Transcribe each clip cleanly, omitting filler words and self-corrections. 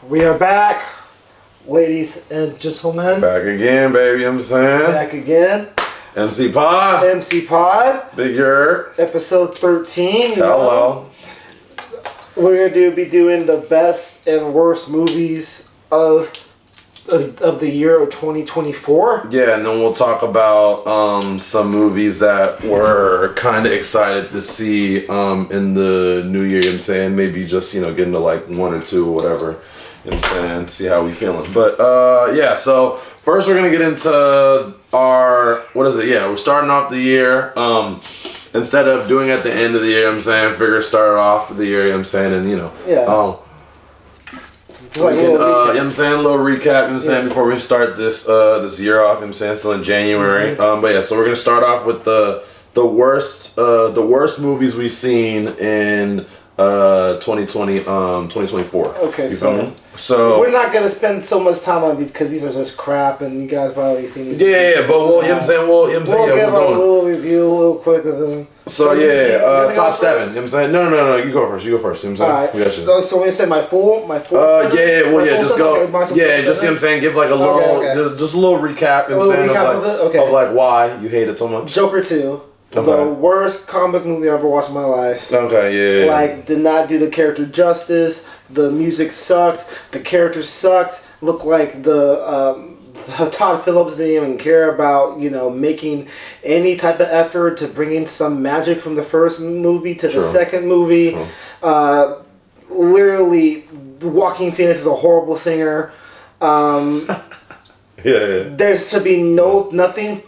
We are back, ladies and gentlemen. Back again, baby, you know what I'm saying? Back again. MC Pod. MC Pod. Big Yer. Episode 13. Hello. We're going to be doing the best and worst movies of the year of 2024. Yeah, and then we'll talk about some movies that we're kind of excited to see in the new year, you know what I'm saying? Maybe just, get into like one or two or whatever, you know what I'm saying? See how we feeling. But yeah, so first we're going to get into our, we're starting off the year. Instead of doing it at the end of the year, you know what I'm saying? Figure start off the year, you know what I'm saying? And, Like you know what I'm saying? A little recap, you know what I'm saying, before we start this this year off, you know what I'm saying, still in January. But yeah, so we're gonna start off with the worst movies we've seen in 2024. Okay, you feel me? So we're not gonna spend so much time on these because these are just crap, and you guys probably seen these. Yeah, but we'll, you know what I'm saying, we'll give a little review, a little quick of them. So top 7. You know what I'm saying? No, you go first. You know what I'm saying? Alright. So when you say my full just go. You know what I'm saying? Give like a little, just a little recap. You know what I'm saying? Of like why you hate it so much. Joker 2. Okay. The worst comic movie I ever watched in my life. Okay, yeah. Like, did not do the character justice. The music sucked. The characters sucked. Looked like the Todd Phillips didn't even care about, making any type of effort to bring in some magic from the first movie to the second movie. Literally, Joaquin Phoenix is a horrible singer. There should be nothing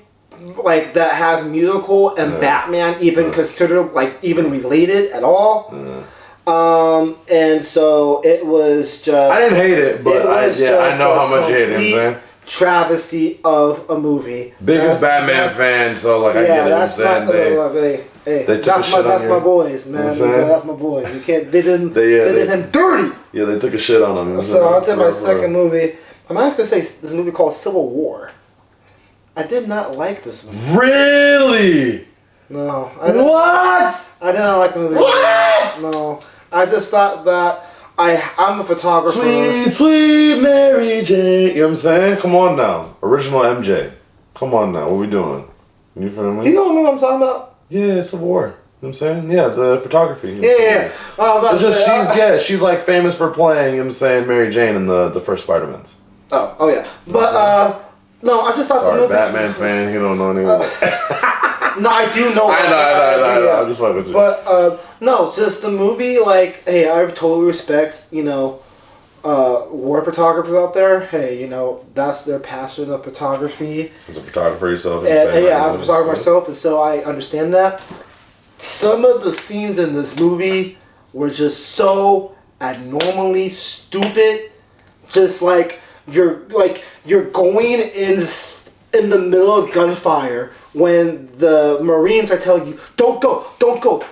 like that has musical and Batman even considered even related at all. And so it was just, I didn't hate it, but I know how much you hate it, man. Travesty of a movie. Biggest Batman fan, so I get it. That's my boys, man. That's my boys. You can't. They did him dirty. Yeah, they took a shit on him. So I'll tell my second movie. I'm not gonna say this movie called Civil War. I did not like this movie. Really? No. What? I did not like the movie. What? No. I just thought that I'm a photographer. Sweet Mary Jane. You know what I'm saying? Come on now. Original MJ. Come on now. What we doing? You feel me? Do you know what I'm talking about? Yeah, Civil War. You know what I'm saying? Yeah, the photography. Yeah. She's like famous for playing, you know what I'm saying, Mary Jane in the first Spider-Mans. Oh yeah. But no, I just thought the movie. Batman fan, you don't know anything. No, I do know. I know. I'm just fucking with you. But no, just the movie. Hey, I totally respect war photographers out there. Hey, that's their passion of photography. As a photographer yourself, as a photographer myself, and so I understand that. Some of the scenes in this movie were just so abnormally stupid. Just you're going in the middle of gunfire when the Marines are telling you, don't go,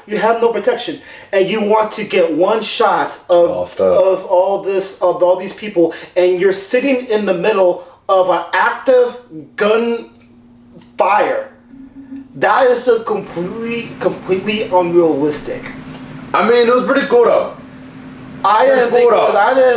you have no protection, and you want to get one shot of all these people, and you're sitting in the middle of an active gunfire. That is just completely unrealistic. I mean, it was pretty cool though. I didn't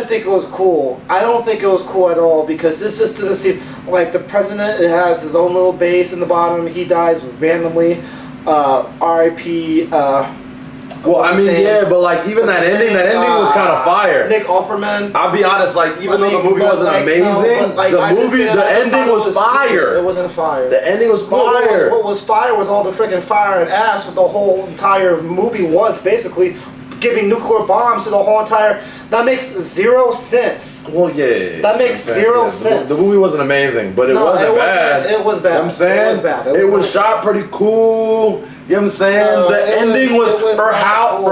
think it was cool. I don't think it was cool at all because this just didn't seem like the president. It has his own little base in the bottom. He dies randomly. R.I.P. Well, I mean, but even that ending was kind of fire. Nick Offerman. I'll be honest, even though the movie wasn't amazing, the ending was fire. It wasn't fire. The ending was fire. What was fire was all the freaking fire and ash. What the whole entire movie was basically giving nuclear bombs to the whole entire. That makes zero sense. Well, yeah. That makes zero sense. The movie wasn't amazing, but it wasn't bad. It was bad. You know what I'm saying? It was bad. It was shot pretty cool. You know what I'm saying? The ending was for how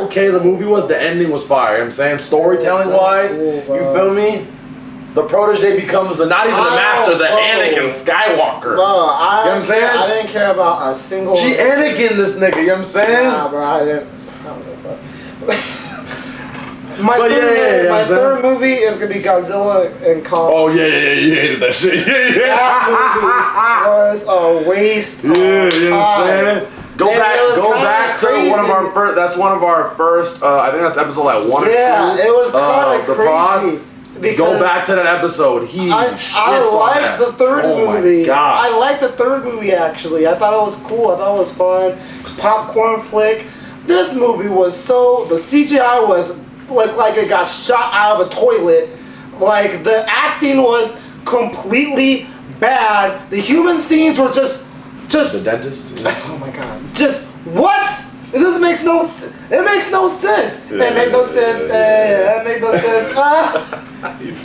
okay the movie was. The ending was fire. You know what I'm saying? Storytelling wise, you feel me? The protege becomes not even the master, the Anakin Skywalker. Bro, you know what I'm saying? I didn't care about a single. She Anakin this nigga. You know what I'm saying? Nah, bro, I didn't. I don't know. My third movie is gonna be Godzilla and Kong. Oh yeah, you hated that shit. That movie was a waste. You know what I'm saying? Go And back. it was Go kinda back to crazy. one of our first. That's one of our first. I think that's episode like 1 or 2. Yeah, it was kind of the crazy. pod. Because Go back to that episode. I liked the third movie. My God. I liked the third movie actually. I thought it was cool. I thought it was fun. Popcorn flick. This movie was the CGI was like it got shot out of a toilet. Like the acting was completely bad. The human scenes were just The dentist. oh my God. Just what? It doesn't make no sense. It makes no sense. It make no sense. It make no sense.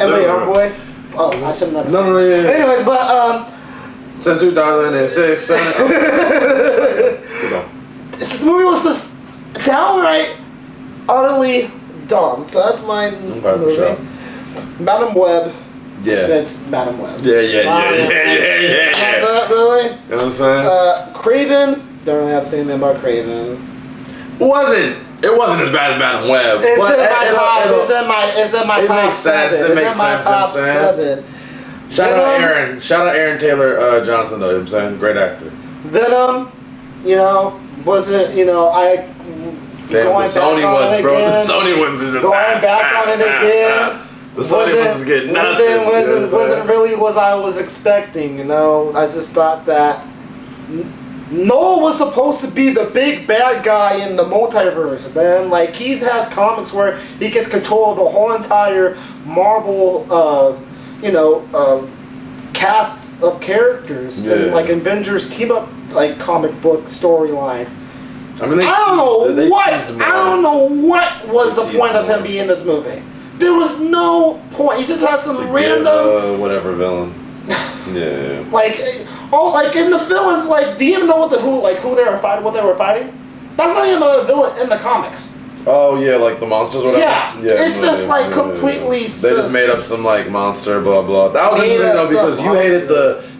And wait, our boy. Oh, I shouldn't have. No, yeah. Anyways, but Since 2006. this movie was just downright, utterly dumb. So that's my movie. Sure. Madam Web. Yeah. That's Madam Web. Yeah. Really? You know what I'm saying? Craven. Don't really have to say anything about Craven. It wasn't as bad as Madam Web. It's but in my top. It's in my it top makes sense. 7. It makes It's in my sense, top you know what I'm 7. Shout out Aaron. Shout out Aaron Taylor Johnson though. You know what I'm saying? Great actor. Venom, wasn't, I Damn, the Sony ones, bro. The Sony ones is just going back on it again. The Sony ones is getting nothing. Wasn't really what I was expecting, I just thought that Noah was supposed to be the big bad guy in the multiverse, man. Like, he has comics where he gets control of the whole entire Marvel, cast of characters. Yeah. And, like, Avengers team-up, like, comic book storylines. I mean, I don't know what was the point of him being in this movie. There was no point. He just had some random whatever villain. Yeah. Like in the villains, like, do you even know who they were fighting? What they were fighting? That's not even a villain in the comics. Oh yeah, like the monsters, or whatever. Yeah. It's just like completely. They just made up some like monster, blah blah. That was interesting though because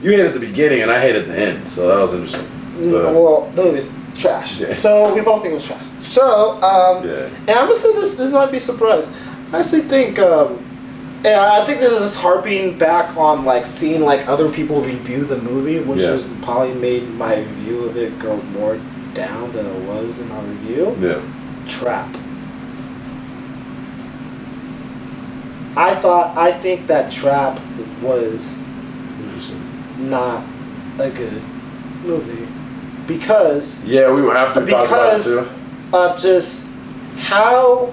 you hated the beginning and I hated the end, so that was interesting. Well, the movie's trash. Yeah. So we both think it was trash. So and I'm gonna say this might be a surprise. I actually think and I think this is harping back on like seeing like other people review the movie, which has probably made my review of it go more down than it was in our review. Yeah. Trap. I think that Trap was not a good movie because we would have to talk about it too. Of just how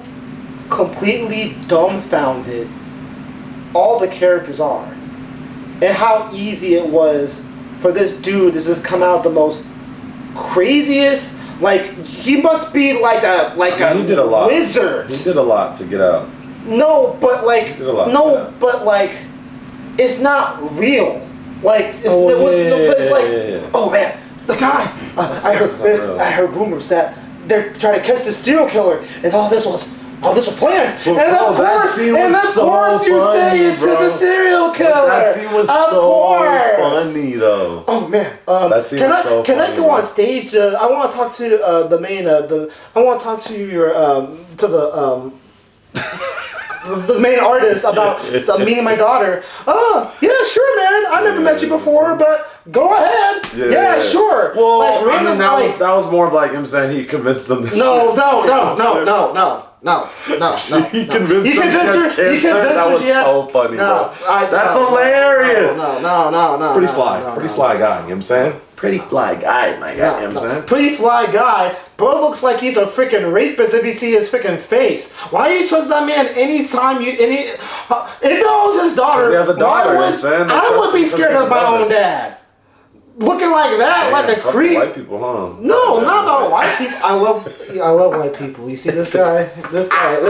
completely dumbfounded all the characters are, and how easy it was for this dude to just come out the most craziest. Like, he must be like a he did a lot. Wizard. He did a lot to get out. No, but like it's not real. Like it's like oh man, the guy. I heard rumors that they're trying to catch the serial killer, and all this was planned. But and of course you say it to the serial killer. That scene was funny though. Oh man, that scene was so can funny. I go on stage? I want to talk to the main. I want to talk to your the main artist about meeting my daughter. Oh yeah, sure, man. I never met you before, but go ahead. Yeah, sure. Well, like, I mean, that was more of like him saying he convinced them. No. He convinced her. That was so funny, bro. That's hilarious. No. Pretty sly guy. You know what I'm saying? Pretty fly guy, my guy. You know what I'm saying? Pretty fly guy. Bro looks like he's a freaking rapist if you see his freaking face. Why do you trust that man anytime if it was his daughter, he has a daughter, you know what I'm saying? I would be scared of my own dad. Looking like that, like a creep. White people, huh? No, not about white people. I love white people. You see this guy? This guy is a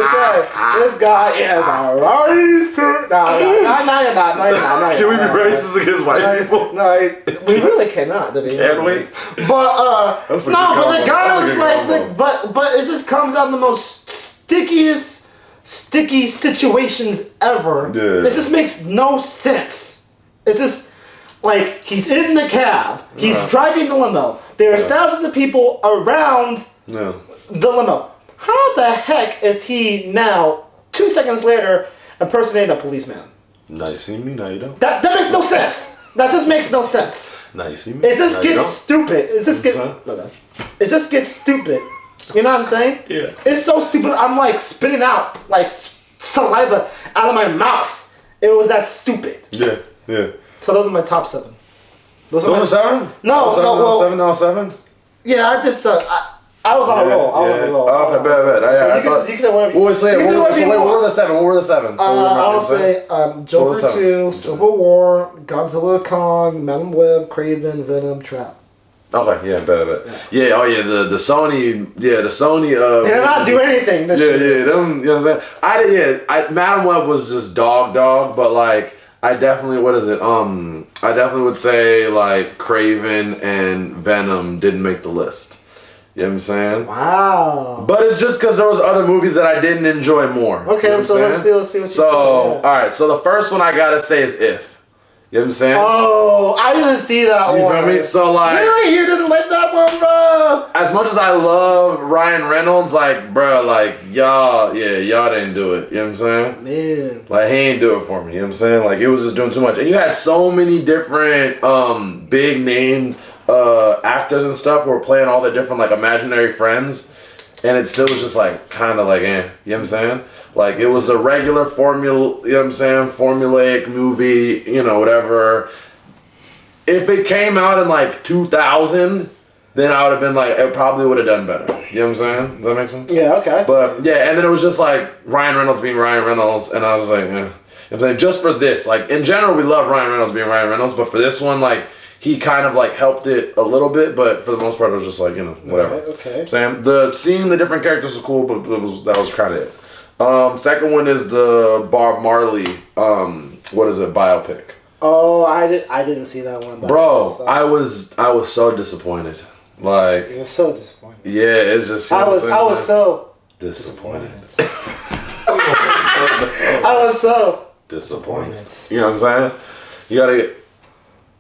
racist. No, you're not. Can we be racist against white people? No, we really cannot. Can we? But but the guy was like, but it just comes out in the most sticky situations ever. Yeah. It just makes no sense. It's just. Like, he's in the cab, he's driving the limo, there's thousands of people around the limo. How the heck is he now, 2 seconds later, impersonating a policeman? Now you see me, now you don't. That makes no sense. That just makes no sense. Now you see me. It just gets stupid. It just gets stupid. You know what I'm saying? Yeah. It's so stupid. I'm like spitting out like saliva out of my mouth. It was that stupid. Yeah. So those are my top 7. Those are 7? No, 7 out of 7. Yeah, I did. I was on a roll. I was on a roll. Okay, bet. You can say whatever. What were the 7? What were the 7? I would say Joker 2, Civil War, Godzilla, Kong, Madam Web, Craven, Venom, Trap. Okay, yeah, bet. Yeah, the Sony, the Sony. They did not do anything this year. Them, you know what I'm saying? Madam Web was just dog, but like, I definitely, I definitely would say like Craven and Venom didn't make the list. You know what I'm saying? Wow. But it's just because there was other movies that I didn't enjoy more. Okay, you know so let's see what you So, alright, so the first one I gotta say is If. You know what I'm saying? Oh, I didn't see that one. You feel me? So like... Really? You didn't like that one, bro? As much as I love Ryan Reynolds, like, bro, like, y'all didn't do it. You know what I'm saying? Man. Like, he ain't do it for me. You know what I'm saying? Like, it was just doing too much. And you had so many different big name actors and stuff who were playing all the different, like, imaginary friends. And it still was just like, kind of like, you know what I'm saying? Like, it was a regular formula, you know what I'm saying? Formulaic movie, you know, whatever. If it came out in like 2000, then I would have been like, it probably would have done better. You know what I'm saying? Does that make sense? Yeah, okay. But yeah, and then it was just like Ryan Reynolds being Ryan Reynolds, and I was like, yeah. You know what I'm saying? Just for this, like, in general, we love Ryan Reynolds being Ryan Reynolds, but for this one, like, he kind of like helped it a little bit, but for the most part, it was just like, you know, whatever. Okay. Sam, seeing the different characters was cool, but that was kind of it. Second one is the Bob Marley, biopic. Oh, I didn't see that one. Bro, I was so disappointed. Like, you're so disappointed. Yeah, it's just. I was so disappointed. I was so disappointed. You know what I'm saying? You gotta get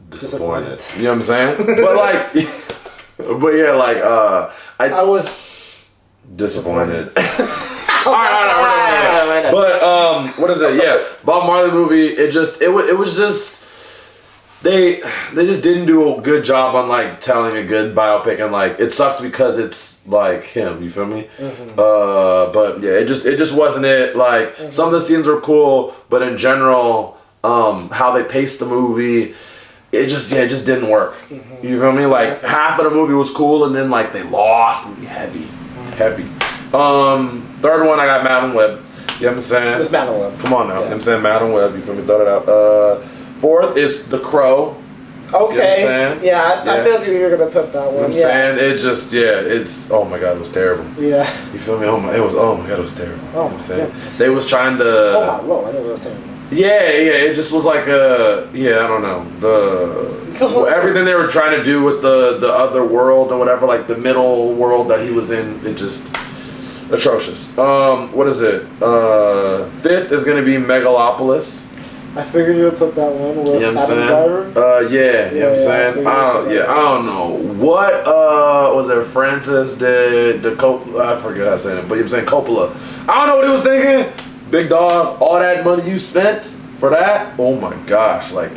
disappointed. You know what I'm saying? But like, but yeah, like I was disappointed. All right. But what is it? Yeah, Bob Marley movie. It was just they just didn't do a good job on like telling a good biopic, and like it sucks because it's like him. You feel me? Mm-hmm. But yeah, it just wasn't it. Like some of the scenes were cool, but in general, how they paced the movie. It just didn't work. Mm-hmm. You feel me? Like half of the movie was cool, and then like they lost me heavy. Third one I got Madam Web. You know what I'm saying? It's Madam Web. Come on now. You know what I'm saying? Madam Web. You feel me? Throw it out. Fourth is The Crow. Okay. You know yeah, I feel like you were gonna put that one. You know what I'm saying? It just it's oh my god, it was terrible. Yeah. You feel me? Oh my god, it was terrible. Oh, you know what I'm saying? They was trying to. Oh my lord, I think it was terrible. Yeah, it just was like I don't know, everything they were trying to do with the other world or whatever, like the middle world that he was in, it just atrocious. What is it? Fifth is gonna be Megalopolis. I figured you would put that one with you know what I'm Adam saying? Driver. Yeah, you know what I'm saying? I don't know what was it? Francis did the I forget how to say it, but you know what I'm saying Coppola. I don't know what he was thinking. Big dog, all that money you spent for that, oh my gosh, like,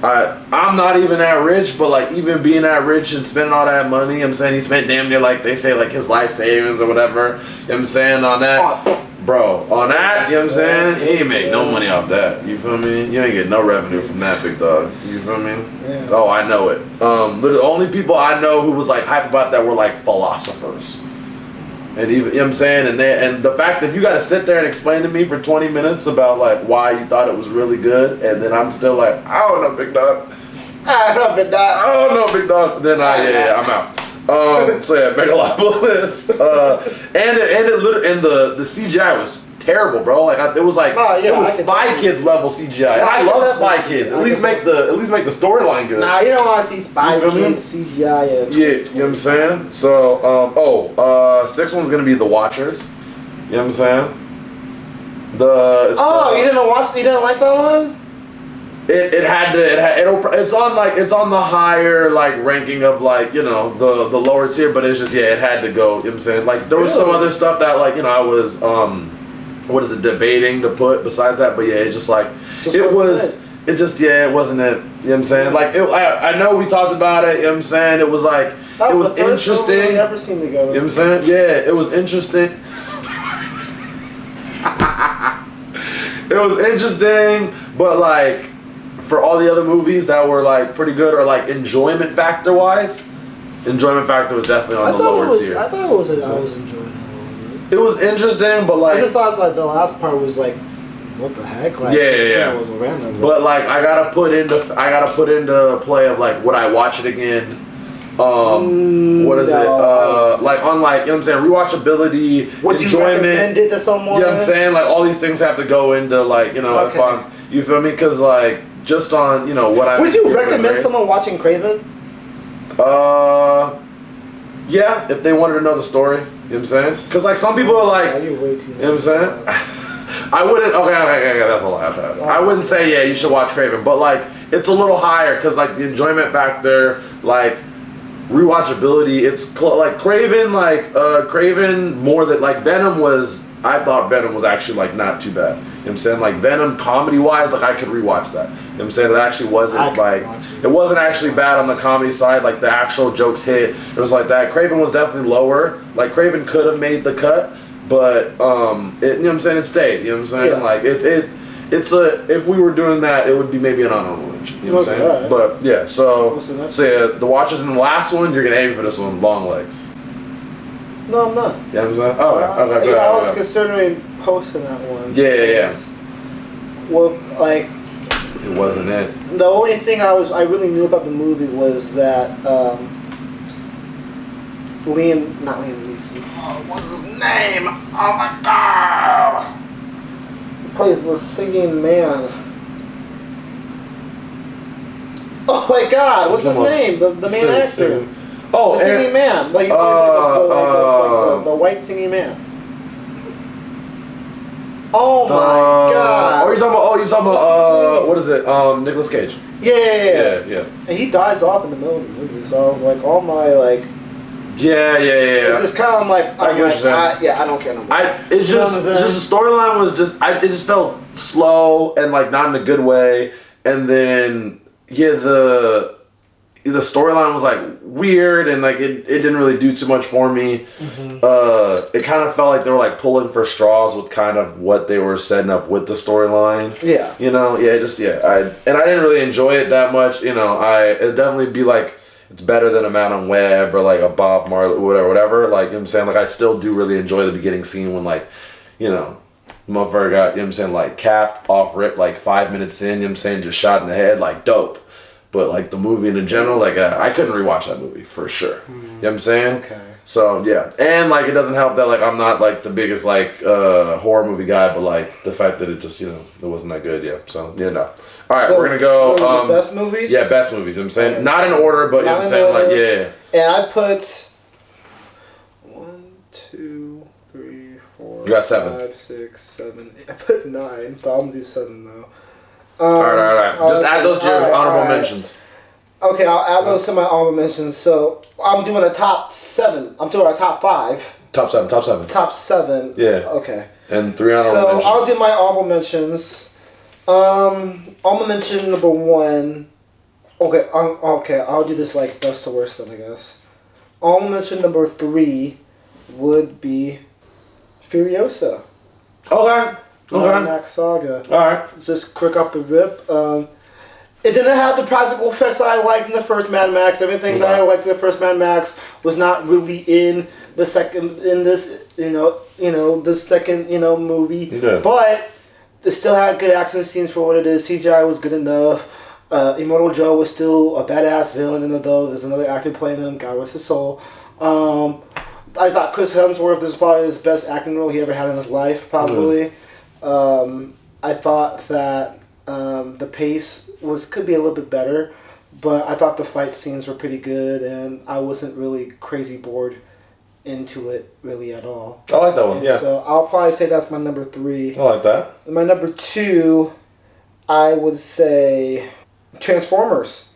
I'm not even that rich, but like, even being that rich and spending all that money, I'm saying he spent damn near, like, they say, like, his life savings or whatever, you know what I'm saying, on that, bro, on that, you know what I'm saying, he ain't make no money off that, you feel me, you ain't get no revenue from that, big dog, you feel me, yeah. Oh, I know it, the only people I know who was, like, hype about that were, like, philosophers. And even, you know what I'm saying, and the fact that you got to sit there and explain to me for 20 minutes about like why you thought it was really good, and then I'm still like, I don't know, big dog. I don't know, big dog. Then I'm out. So yeah, Megalopolis. And the CGI was terrible, bro. Like it was like it was Spy Kids level CGI. And I love Spy Kids. At least make the storyline good. Nah, you don't want to see Spy Kids CGI. Yeah, you know what I'm saying. So sixth one's gonna be The Watchers. You know what I'm saying. You didn't like that one? It's on the higher like ranking of like, you know, the lower tier, but it's just it had to go, you know what I'm saying? Like there was some other stuff that like, you know, I was debating to put besides that, but yeah, it's just like it it just, yeah, it wasn't it. You know what I'm saying? Like, I know we talked about it, you know what I'm saying? It was like, that was it was the first interesting. movie we ever seen together. You know what I'm saying? Yeah, it was interesting. It was interesting, but like, for all the other movies that were like pretty good, or like enjoyment factor wise, enjoyment factor was definitely on the lower tier. I thought it was. I was enjoying it a little bit. It was interesting, but like, I just thought like the last part was like, what the heck? Like, yeah. Was random, but like, I gotta put into play of like, would I watch it again? What is it? Like on like, you know what I'm saying, rewatchability, would enjoyment. You recommend it to someone? You know what I'm saying? Like all these things have to go into like, you know, okay. if I'm, you feel me? Because like just on, you know, what I would you recommend someone watching Craven? Yeah, if they wanted to know the story, you know what I'm saying? Because like some people are like, you're way too you know what I'm saying? I wouldn't. Okay, that's a lie. Okay. I wouldn't say yeah, you should watch Craven, but like it's a little higher because like the enjoyment factor, like rewatchability. It's like Craven, Craven more than like Venom was. I thought Venom was actually like not too bad. You know what I'm saying? Like Venom comedy wise, like I could rewatch that. You know what I'm saying? It actually wasn't like it wasn't actually bad on the comedy side. Like the actual jokes hit. It was like that. Craven was definitely lower. Like Craven could have made the cut. But you know what I'm saying, it stayed. You know what I'm saying? Yeah. Like it's if we were doing that, it would be maybe an honorable mention. You know what I'm saying? Right. But yeah, so yeah, the watches in the last one, you're gonna aim for this one, long legs. No, I'm not. You know what I'm saying? Oh, okay. I was considering posting that one. Yeah. Well, like it wasn't it. The only thing I really knew about the movie was that not Liam Neeson. Oh, what's his name? Oh my god! He plays the singing man. Oh my god, what's his name? The main actor. Oh, the singing man. Like he plays the white singing man. Oh my god! You're talking about what is it? Nicolas Cage. Yeah. And he dies off in the middle of the movie, so I was like, all my like. Yeah. It's just kind of like, I don't care no more. It's just the storyline was just, it just felt slow and like not in a good way, and then the storyline was like weird and like it didn't really do too much for me. Mm-hmm. It kind of felt like they were like pulling for straws with kind of what they were setting up with the storyline. Yeah. You know, I didn't really enjoy it that much. You know, it'd definitely be like, it's better than a Madam Web or like a Bob Marley, whatever. Like, you know what I'm saying? Like, I still do really enjoy the beginning scene when, like, you know, motherfucker got, you know what I'm saying, like, capped off rip, like, 5 minutes in, you know what I'm saying, just shot in the head, like, dope. But, like, the movie in general, like, I couldn't rewatch that movie, for sure. You know what I'm saying? Okay. So, yeah. And, like, it doesn't help that, like, I'm not, like, the biggest, like, horror movie guy, but, like, the fact that it just, you know, it wasn't that good, yeah. So, yeah, no. All right, we're going to go. Best movies? Yeah, best movies. You know what I'm saying? Right. Not in order, but, you know what I'm saying? Like, yeah. And I put 1, 2, 3, 4. You got 7. 5, 6, 7. 8. I put 9, but I'm going to do 7, though. All right. Just add those to your honorable mentions. Okay, I'll add those to my honorable mentions. So I'm doing a top 7. I'm doing a top 5. Top 7. Top 7. Yeah. Okay. And 3 honorable mentions. So I'll do my honorable mentions. Honorable mention number 1. Okay. I'll do this like best to worst then, I guess. Honorable mention number 3 would be Furiosa. Okay. Mad Max Saga. Alright. Just quick up the rip. It didn't have the practical effects that I liked in the first Mad Max. Everything that I liked in the first Mad Max was not really in the second, in this, the second, movie. Yeah. But it still had good action scenes for what it is. CGI was good enough. Immortal Joe was still a badass villain, even though there's another actor playing him. God rest his soul. I thought Chris Hemsworth, this is probably his best acting role he ever had in his life, probably. I thought that the pace could be a little bit better, but I thought the fight scenes were pretty good, and I wasn't really crazy bored into it really at all. I like that one, yeah. So I'll probably say that's my number 3. I like that. And my number 2, I would say Transformers.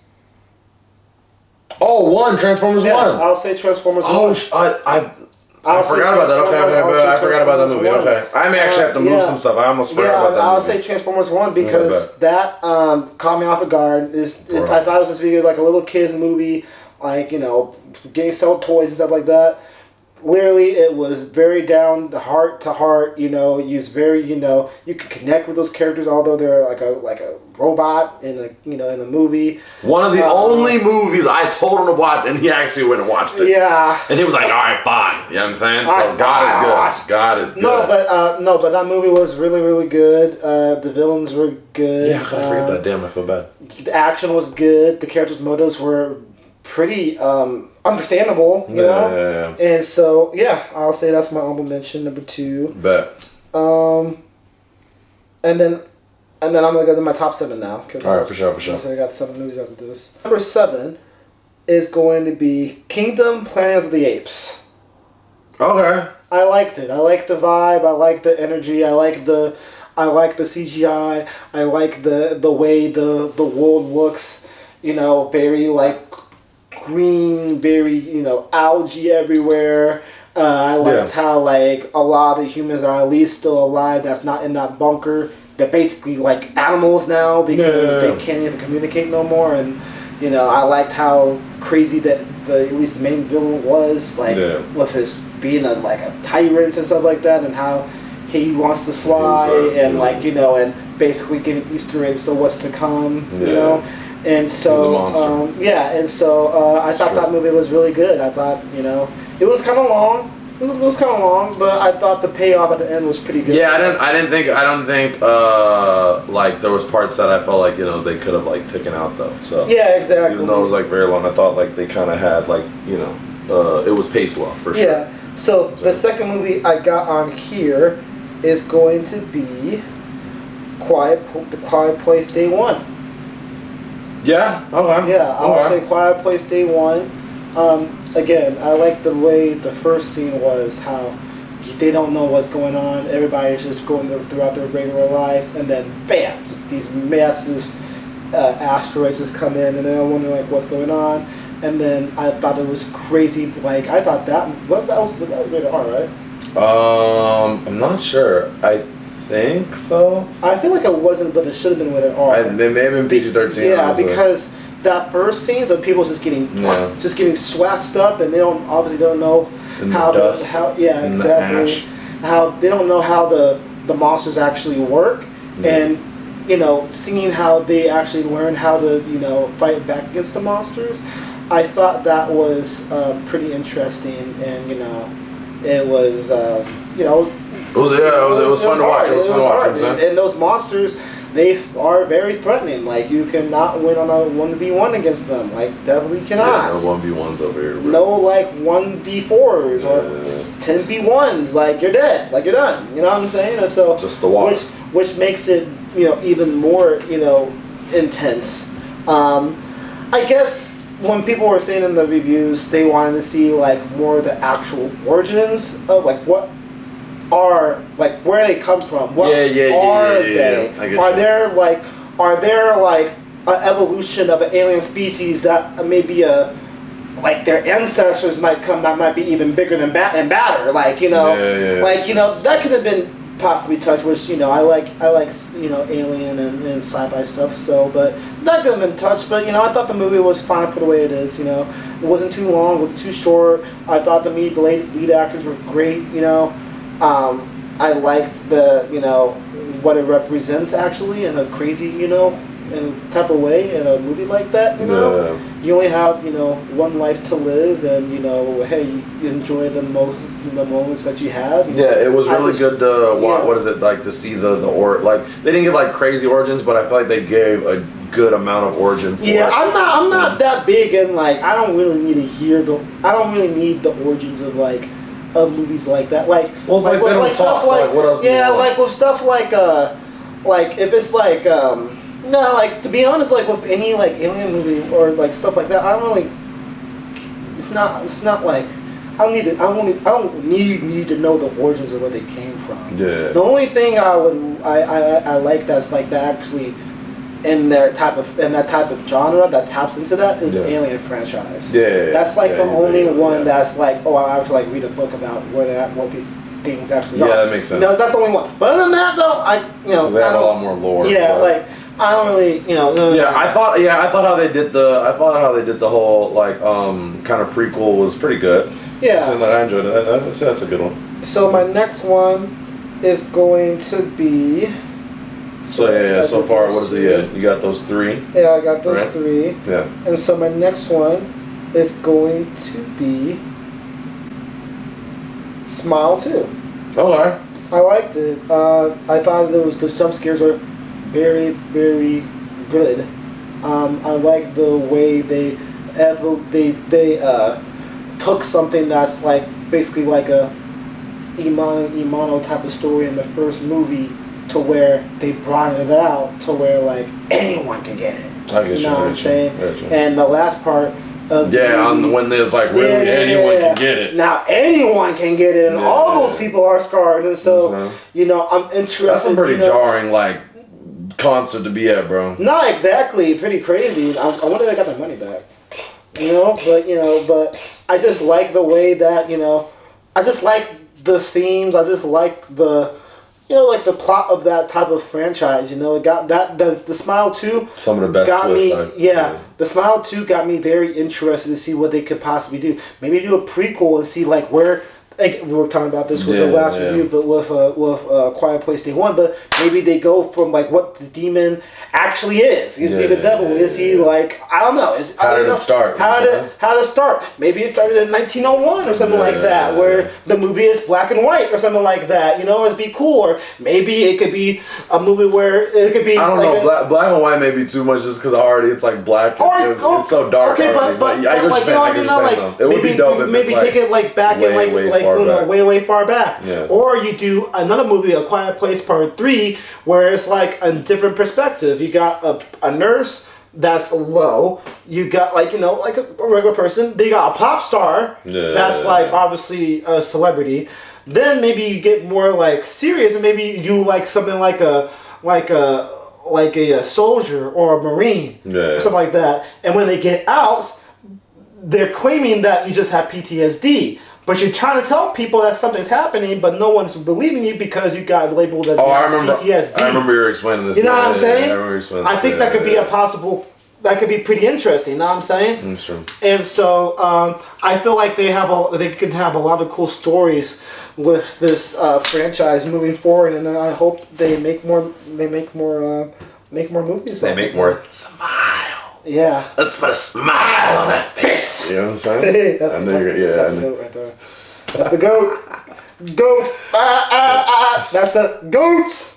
Oh, Transformers 1. I'll say Transformers 1. Oh, I forgot about that. Okay, I forgot about that movie. Okay, I may actually have to move some stuff. I almost forgot about that. I'll say Transformers 1 because that caught me off guard. I thought it was just be like a little kid's movie, like getting sold toys and stuff like that. Literally, it was very down heart to heart. It's very you can connect with those characters, although they're like a robot in in the movie. One of the only movies I told him to watch, and he actually went and watched it. Yeah, and he was like, "All right, fine." You know what I'm saying? So God is good. God is good. No, but that movie was really, really good. The villains were good. Yeah, I forget that. Damn, I feel bad. The action was good. The characters' motives were pretty understandable, you know? Yeah. And so, I'll say that's my honorable mention, number 2. Bet. And then I'm going to go to my top 7 now. All right, for sure. So I got 7 movies after this. Number 7 is going to be Kingdom Planet of the Apes. Okay. I liked it. I like the vibe. I like the energy. I like the CGI. I like the way the world looks, very like green, very algae everywhere. I liked how like a lot of humans are at least still alive. That's not in that bunker. They're basically like animals now because they can't even communicate no more. And I liked how crazy that at least the main villain was, like with his being a tyrant and stuff like that, and how he wants to fly and and basically giving Easter eggs to what's to come. And so, I thought that movie was really good. I thought, it was kind of long. It was kind of long, but I thought the payoff at the end was pretty good. Yeah, I don't think like there was parts that I felt like they could have taken out though. So yeah, exactly. Even though it was very long, I thought they kind of had it was paced well for sure. Yeah. So the second movie I got on here is going to be The Quiet Place Day One. Yeah. Okay. Yeah, I would say Quiet Place Day One. Again, I like the way the first scene was, how they don't know what's going on. Everybody's just going throughout their regular lives, and then bam, just these massive asteroids just come in, and they're wondering what's going on. And then I thought it was crazy. I thought that was rated R, right? I'm not sure. I think so. I feel like it wasn't, but it should have been rated R. It may have been PG-13. Yeah, because that first scene of people just getting swatched up, and they don't know how they don't know how the monsters actually work, and seeing how they actually learn how to fight back against the monsters. I thought that was pretty interesting, and it was it was fun to watch. It was fun to watch. And those monsters, they are very threatening. You cannot win on a 1v1 against them. Definitely cannot. Yeah, no 1v1s over here. Bro. No 1v4s or 10v1s. You're dead. You're done. You know what I'm saying? And so just the walk. Which makes it even more intense. I guess when people were saying in the reviews they wanted to see more of the actual origins of what are where they come from. What are they? Are there an evolution of an alien species that maybe their ancestors might come that might be even bigger than and badder? That could have been possibly touched, which I like alien and sci-fi stuff. So, but that could have been touched. But I thought the movie was fine for the way it is. It wasn't too long, it wasn't too short. I thought the lead actors were great. I liked the what it represents actually in a crazy in a type of way in a movie like that. You only have one life to live, and hey, you enjoy the moments that you have. Yeah, it was really good to what is it to see the they didn't give crazy origins, but I feel like they gave a good amount of origin. I'm not that big, and I don't really need to hear I don't really need the origins of of movies like that. They don't talk. So what else? Yeah, with stuff if it's no, to be honest, with any alien movie or stuff like that, I don't really. It's not I don't need to know the origins of where they came from. Yeah. The only thing I like that's that actually in that type of genre that taps into that is the Alien franchise. That's like the only one that's like, oh, I actually like read a book about where they're at, what these things actually are. Yeah, that makes sense. No, that's the only one. But other than that, though, they have a lot more lore. Yeah, like I don't really, I thought how they did the whole like kind of prequel was pretty good. Yeah, and I enjoyed it. That's a good one. So my next one is going to be. So far, what is it? Yeah, you got those 3. Yeah, I got those 3. Yeah. And so my next one is going to be Smile 2. Okay. I liked it. I thought the jump scares were very, very good. I like the way they took something that's like basically like a Imano type of story in the first movie to where they broadened it out to where like anyone can get it. I get you know what I'm saying? And the last part of when there's like really anyone can get it. Now anyone can get it, and all those people are scarred, and so I'm interested. That's a pretty jarring like concert to be at, bro. Not exactly, pretty crazy. I wonder if I got my money back. But I just like the way that I just like the themes. I just like the. Like the plot of that type of franchise, it got the Smile 2 some of the best got twists. Me, the Smile 2 got me very interested to see what they could possibly do. Maybe do a prequel and see like where. Like we were talking about this with the last review, but with Quiet Place Day 1. But maybe they go from like what the demon actually is. Is he the devil? Is he like I don't know? How did it start? How did it start? Maybe it started in 1901 or something like that, where the movie is black and white or something like that. It'd be cool. Or maybe it could be a movie where it could be. I don't know. Black and white may be too much just because already it's like black. It's so dark. Okay, but I get what you're saying. It would be dope if maybe take it like back in like way far back. Yeah. Or you do another movie, A Quiet Place Part 3, where it's like a different perspective. You got a nurse that's low. You got like like a regular person. They got a pop star that's like obviously a celebrity. Then maybe you get more like serious, and maybe you do like something like a soldier or a marine or something like that. And when they get out, they're claiming that you just have PTSD. But you're trying to tell people that something's happening, but no one's believing you because you got labeled as PTSD. I remember you were explaining this. You know what I'm saying? I remember you explaining this. I think that could be a possible. That could be pretty interesting. You know what I'm saying? That's true. And so I feel like they could have a lot of cool stories with this franchise moving forward, and I hope they make more. They make more movies. They make more. Smile. Yeah. Let's put a smile on that face. You know what I'm saying? That's the goat right there. That's the goat. Goat. That's the goats.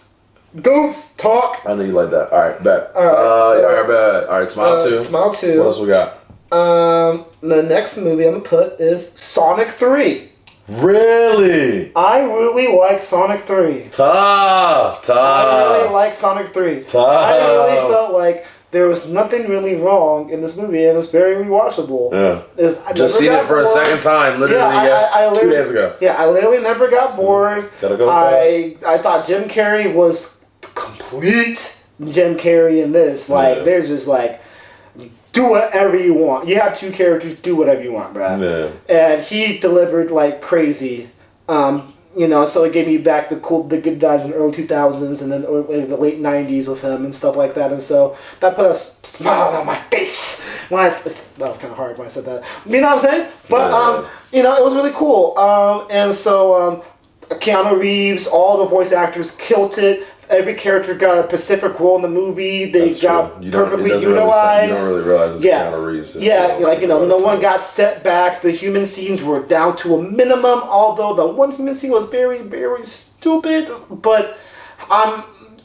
Goats talk. I know you like that. All right, bet. All right. Bet. All right, Smile 2. Smile 2. What else we got? The next movie I'm gonna put is Sonic 3. Really? I really like Sonic 3. Tough. I really like Sonic 3. Tough. I really felt like there was nothing really wrong in this movie, and it's very rewatchable. Yeah. Just seen it for a second time, literally 2 days ago. Yeah, I literally never got bored. Gotta go fast. I thought Jim Carrey was complete Jim Carrey in this. Like, there's just like, do whatever you want. You have 2 characters, do whatever you want, bro. Yeah. And he delivered like crazy. So it gave me back the good times in the early 2000s and then the late 90s with him and stuff like that. And so that put a smile on my face. That was kind of hard when I said that. You know what I'm saying? But, it was really cool. And so Keanu Reeves, all the voice actors killed it. Every character got a specific role in the movie. They got perfectly utilized. You don't really realize it's Keanu Reeves. No one got set back. The human scenes were down to a minimum, although the one human scene was very, very stupid. But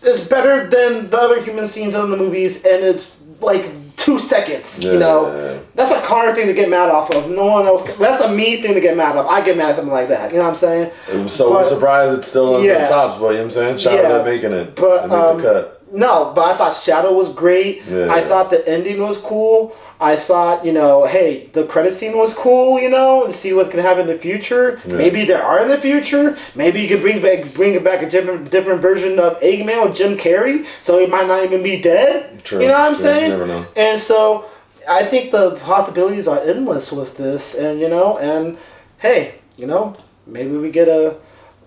it's better than the other human scenes in the movies, and it's like 2 seconds. That's a Connor thing to get mad off of. No one else. That's a me thing to get mad off. I get mad at something like that. You know what I'm saying? I'm surprised it's still in the tops, but you know what I'm saying? Shout out to making it. But the cut. No, but I thought Shadow was great. Yeah. I thought the ending was cool. I thought, hey, the credit scene was cool, and see what can happen in the future. Yeah. Maybe there are in the future. Maybe you could bring it back a different version of Eggman with Jim Carrey, so he might not even be dead. True. You know what I'm saying? You never know. And so I think the possibilities are endless with this, and hey, maybe we get a.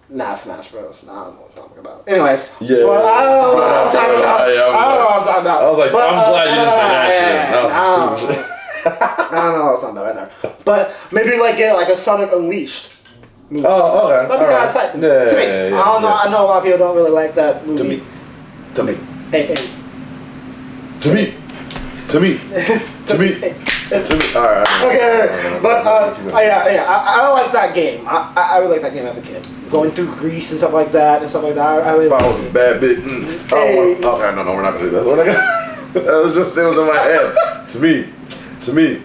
Smash Bros. Nah, I don't know what I'm talking about. Anyways. Yeah. But I don't know what I'm talking about. I don't know what I'm talking about. I was like, I'm glad you didn't say that shit. That was some stupid shit. I don't know what I'm talking about right there. But maybe get like a Sonic Unleashed movie. Oh, okay. That'd be kind of tight. To me. I don't know. I know a lot of people don't really like that movie. To me. Hey. To me. Alright. Okay, but I don't like that game. I really like that game as a kid. Going through Greece and stuff like that. If I was a bad bitch. Okay, no, we're not gonna do that. We're not gonna. It was in my head. To me.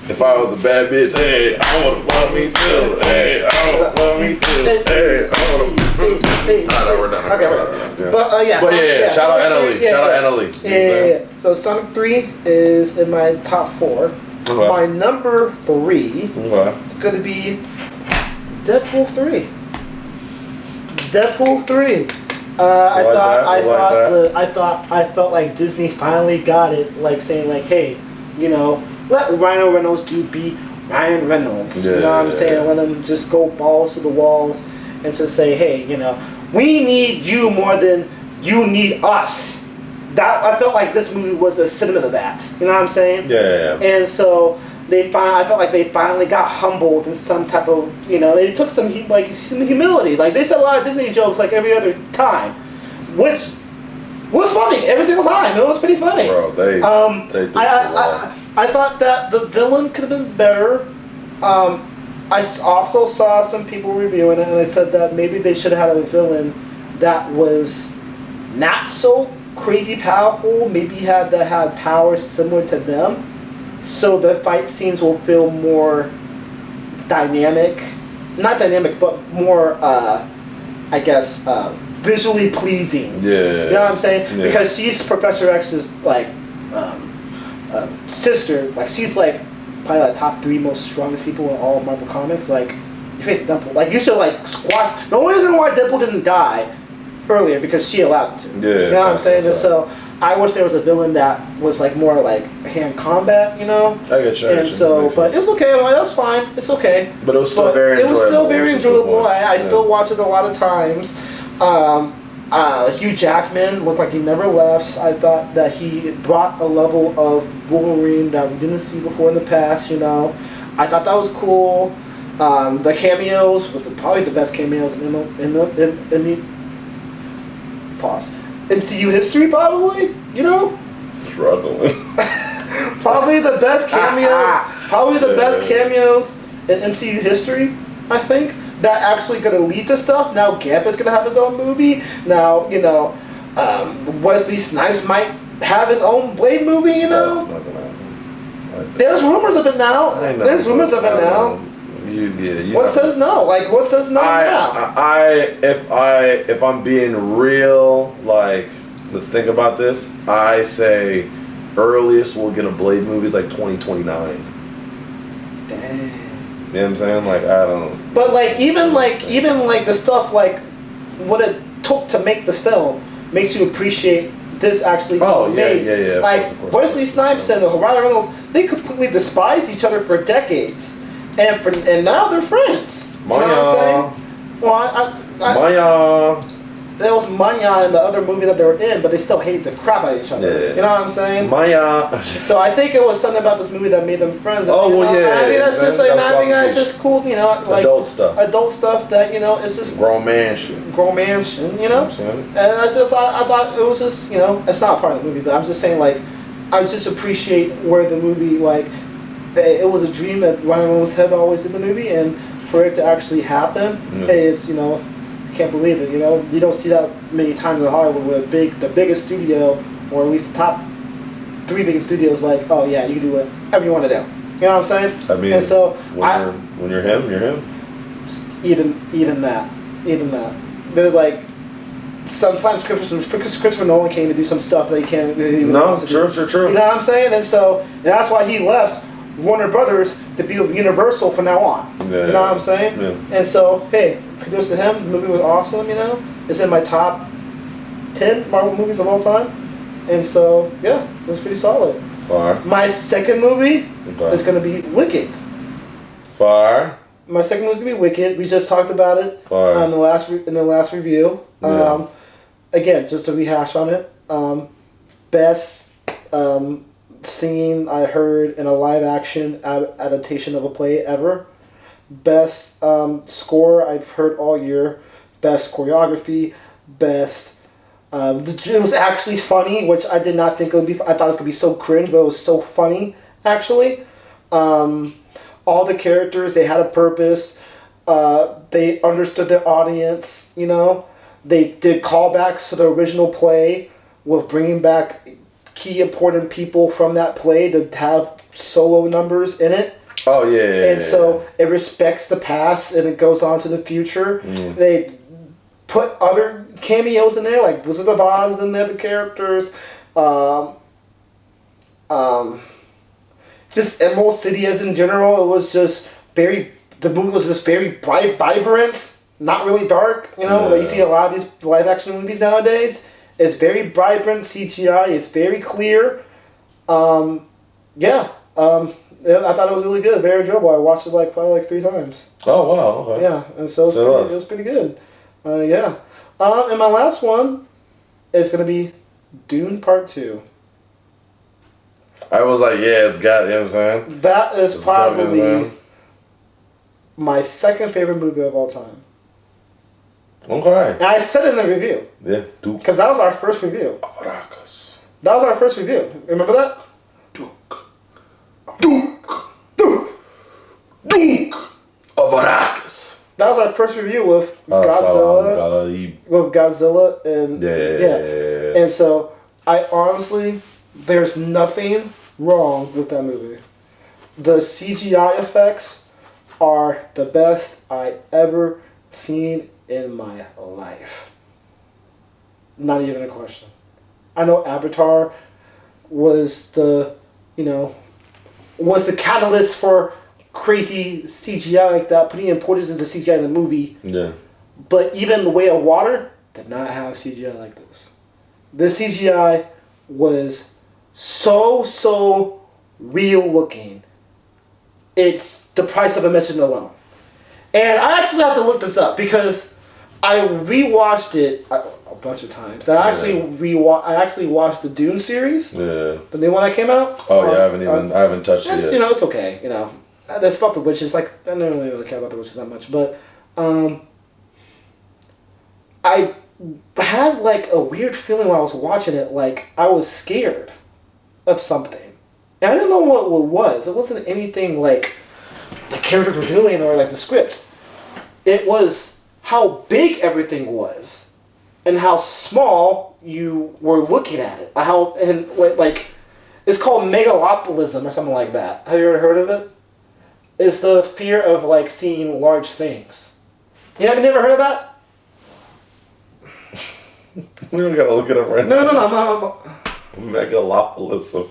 If I was a bad bitch, hey, I wanna love me too. Hey, I wanna love me too. Hey, I wanna. No, we're done. Okay, we're done. Yeah. But yeah. Shout out Anna Lee. Yeah. So Sonic 3 is in my top 4. Okay. My number 3. Okay. It's gonna be Deadpool 3. Deadpool 3. I felt like Disney finally got it, like saying like, hey, let Ryan Reynolds be Ryan Reynolds. You know what I'm saying? Let him just go balls to the walls and just say, hey, we need you more than you need us. That I felt like this movie was a synonym of that. You know what I'm saying? Yeah. And so I felt like they finally got humbled in some type of, they took some humility. Like they said a lot of Disney jokes like every other time, which was funny every single time. It was pretty funny. Bro, they did I thought that the villain could have been better. I also saw some people reviewing it, and they said that maybe they should have had a villain that was not so crazy powerful. Maybe had powers similar to them, so the fight scenes will feel more dynamic. Not dynamic, but more, visually pleasing. Yeah. You know what I'm saying? Yeah. Because she's Professor X's sister. Like she's like probably like top 3 most strongest people in all of Marvel Comics. Like you face Deadpool. Like you should squash. The only reason why Deadpool didn't die earlier because she allowed him to. Yeah. You know what I'm saying? And so I wish there was a villain that was more hand combat. I get you. And so, but it's okay. Like, that's fine. It's okay. But it was still very enjoyable. It was still very enjoyable. I still watch it a lot of times. Hugh Jackman looked like he never left. I thought that he brought a level of Wolverine that we didn't see before in the past. I thought that was cool. The cameos was probably the best cameos in MCU history, probably. Struggling. Probably the best cameos. Probably the best cameos in MCU history, I think. That actually going to lead to stuff. Now Gambit's going to have his own movie. Now, Wesley Snipes might have his own Blade movie, That's not gonna happen. There's rumors of it now. There's rumors of it now. What says no? What says no now? If I'm being real, let's think about this. I say earliest we'll get a Blade movie is 2029. Dang. You know what I'm saying? I don't. But even the stuff what it took to make the film makes you appreciate this actually being made. Yeah. Of course, Wesley Snipes and Ryan Reynolds, they completely despised each other for decades, and now they're friends. You know what I'm saying? Well, there was Manya in the other movie that they were in, but they still hate the crap out of each other. Yeah. You know what I'm saying? Maya. So I think it was something about this movie that made them friends. Oh, well, yeah. I think that's just it's just cool, adult stuff. Adult stuff that, it's just grown man shit. Grown man shit, You know what I'm saying? And I thought it was just, it's not a part of the movie, but I'm just saying, I just appreciate where the movie, it was a dream that Ryan Reynolds had always in the movie, and for it to actually happen, hey, it's, I can't believe it, You don't see that many times in Hollywood where the biggest studio, or at least the top 3 biggest studios, oh yeah, you can do whatever you want to do. You know what I'm saying? I mean, and so when you're him, you're him. Even that. They're sometimes Christopher Nolan came to do some stuff that he can't. No, true. You know what I'm saying? And that's why he left Warner Brothers to be with Universal from now on. Yeah, you know what I'm saying? Yeah. And so, hey, kudos to him. The movie was awesome. You know, it's in my top 10 Marvel movies of all time. And so, yeah, it was pretty solid. Far. My second movie is going to be Wicked. Far. My second movie is going to be Wicked. We just talked about it in the last review. Yeah. Again, just to rehash on it. Best singing I heard in a live action adaptation of a play ever. Best score I've heard all year. Best choreography. Best. It was actually funny, which I did not think it would be. I thought it was going to be so cringe, but it was so funny, actually. All the characters, they had a purpose. They understood their audience, you know. They did callbacks to the original play with bringing back key important people from that play to have solo numbers in it. Oh, yeah. And so it respects the past and it goes on to the future. Mm. They put other cameos in there, like Wizard of Oz and the other characters. Just Emerald City as in general, it was just the movie was just very bright, vibrant, not really dark, you know, like you see a lot of these live action movies nowadays. It's very vibrant CGI, it's very clear. I thought it was really good, very enjoyable. I watched it probably 3 times. Oh, wow, okay. Yeah, and so it was pretty good. And my last one is going to be Dune Part 2. I was like, yeah, it's got, you know what I'm saying? That is probably my second favorite movie of all time. Okay. And I said it in the review. Yeah, Duke. Because that was our first review. Avaracas. That was our first review. Remember that? Duke of Arrakis. That was our first review with Godzilla. With Godzilla and yeah. And so I honestly, there's nothing wrong with that movie. The CGI effects are the best I ever seen in my life. Not even a question. I know Avatar was the catalyst for crazy CGI like that, putting importance into CGI in the movie. Yeah. But even The Way of Water did not have CGI like this. This CGI was so real looking. It's the price of admission alone. And I actually have to look this up because I rewatched it a bunch of times. I actually watched the Dune series. Yeah. The new one that came out. Oh yeah, I haven't touched it yet. You know, it's okay. You know, that's about the witches. Like I don't really care about the witches that much, but I had like a weird feeling when I was watching it. Like I was scared of something, and I didn't know what it was. It wasn't anything like the characters were doing or like the script. It was how big everything was and how small you were looking at it. It's called megalopolism or something like that. Have you ever heard of it? It's the fear of like seeing large things. You have never heard of that? We don't gotta look it up right now. No. Megalopolism.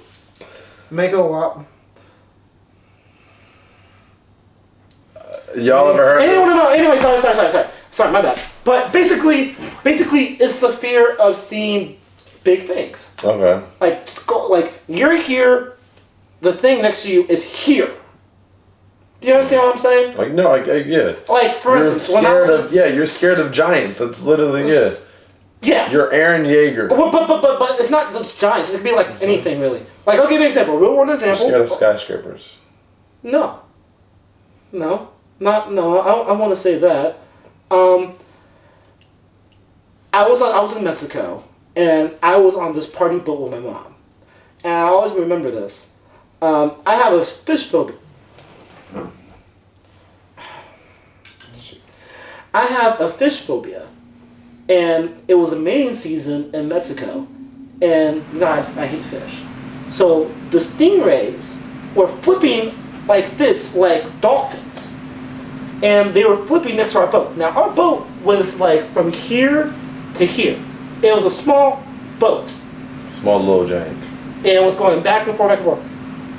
Y'all ever heard? Anyway, sorry, my bad. But basically, it's the fear of seeing big things. Okay. Like you're here, the thing next to you is here. Do you understand what I'm saying? Like no, yeah. Like for instance, you're scared of giants. That's literally Yeah. You're Aaron Yeager. But it's not just giants. It could be like anything really. Like I'll give you an example. Real world example. You're scared of skyscrapers. No. I want to say that. I was in Mexico, and I was on this party boat with my mom, and I always remember this. I have a fish phobia. I have a fish phobia, and it was a mating season in Mexico, and guys, I hate fish. So the stingrays were flipping like this, like dolphins. And they were flipping next to our boat. Now, our boat was like from here to here. It was a small boat. Small little jank. And it was going back and forth, back and forth.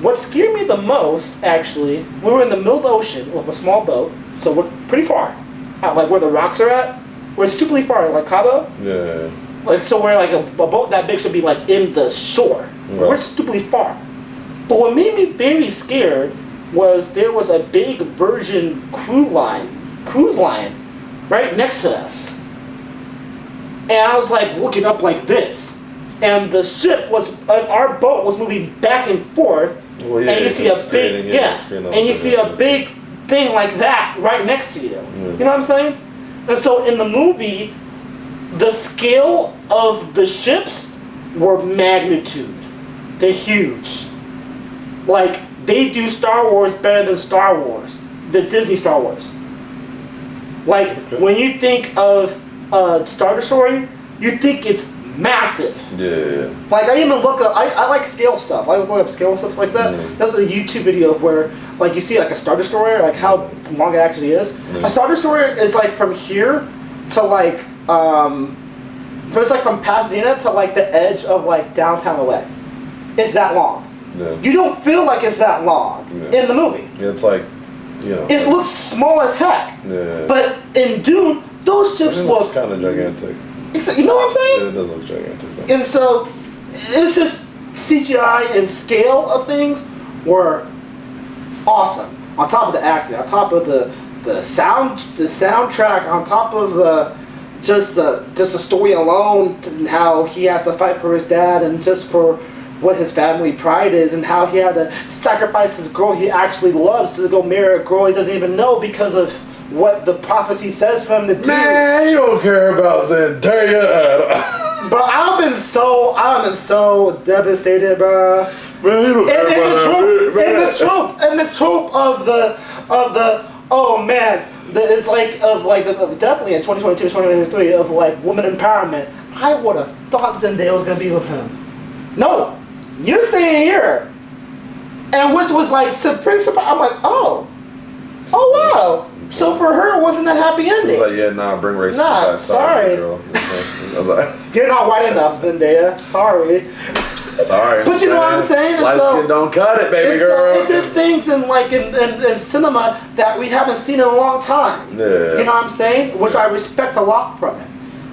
What scared me the most, actually, we were in the middle of the ocean with a small boat, so we're pretty far. Out, like where the rocks are at. We're stupidly far, like Cabo. Yeah. Like, so we're like a boat that big should be like in the shore. Right. We're stupidly far. But what made me very scared was there was a big Virgin cruise line right next to us. And I was like looking up like this. And the ship was, our boat was moving back and forth. Well, yeah, and you see a big, and you see a big thing like that right next to you. You know what I'm saying? And so in the movie, the scale of the ships were magnitude. They're huge. Like, they do Star Wars better than Star Wars. The Disney Star Wars. Like, when you think of Star Destroyer, you think it's massive. Yeah. Like, I even look up, I like scale stuff. I look up scale stuff like that. That's a YouTube video where, like, you see, like, a Star Destroyer, like, how long it actually is. A Star Destroyer is, like, from here to, like, it's, like, from Pasadena to, like, the edge of, like, downtown LA. It's that long. Yeah. You don't feel like it's that long in the movie. Yeah, it's like, you know. It looks small as heck. Yeah. But in Dune, those ships look kind of gigantic. You know what I'm saying? Yeah, it does look gigantic. Though. And so, it's just CGI and scale of things were awesome. On top of the acting, on top of the soundtrack, on top of the story alone, and how he has to fight for his dad, and just for what his family pride is, and how he had to sacrifice his girl he actually loves to go marry a girl he doesn't even know because of what the prophecy says for him to do. Man, you don't care about Zendaya at all. But I've been so devastated, bro. Man, you don't care about the trope of the oh man, it's like definitely in 2022, 2023 of like woman empowerment. I would have thought Zendaya was gonna be with him. No, you're staying here. And which was like surprise. I'm like, oh wow. So for her, it wasn't a happy ending. I was like, yeah, nah, bring racism back. Sorry. Girl. I was like, you're not white enough, Zendaya. Sorry. Sorry. But you know what I'm saying? Light skin don't cut it, baby girl. It did things in cinema that we haven't seen in a long time. Yeah. You know what I'm saying? Which I respect a lot from it.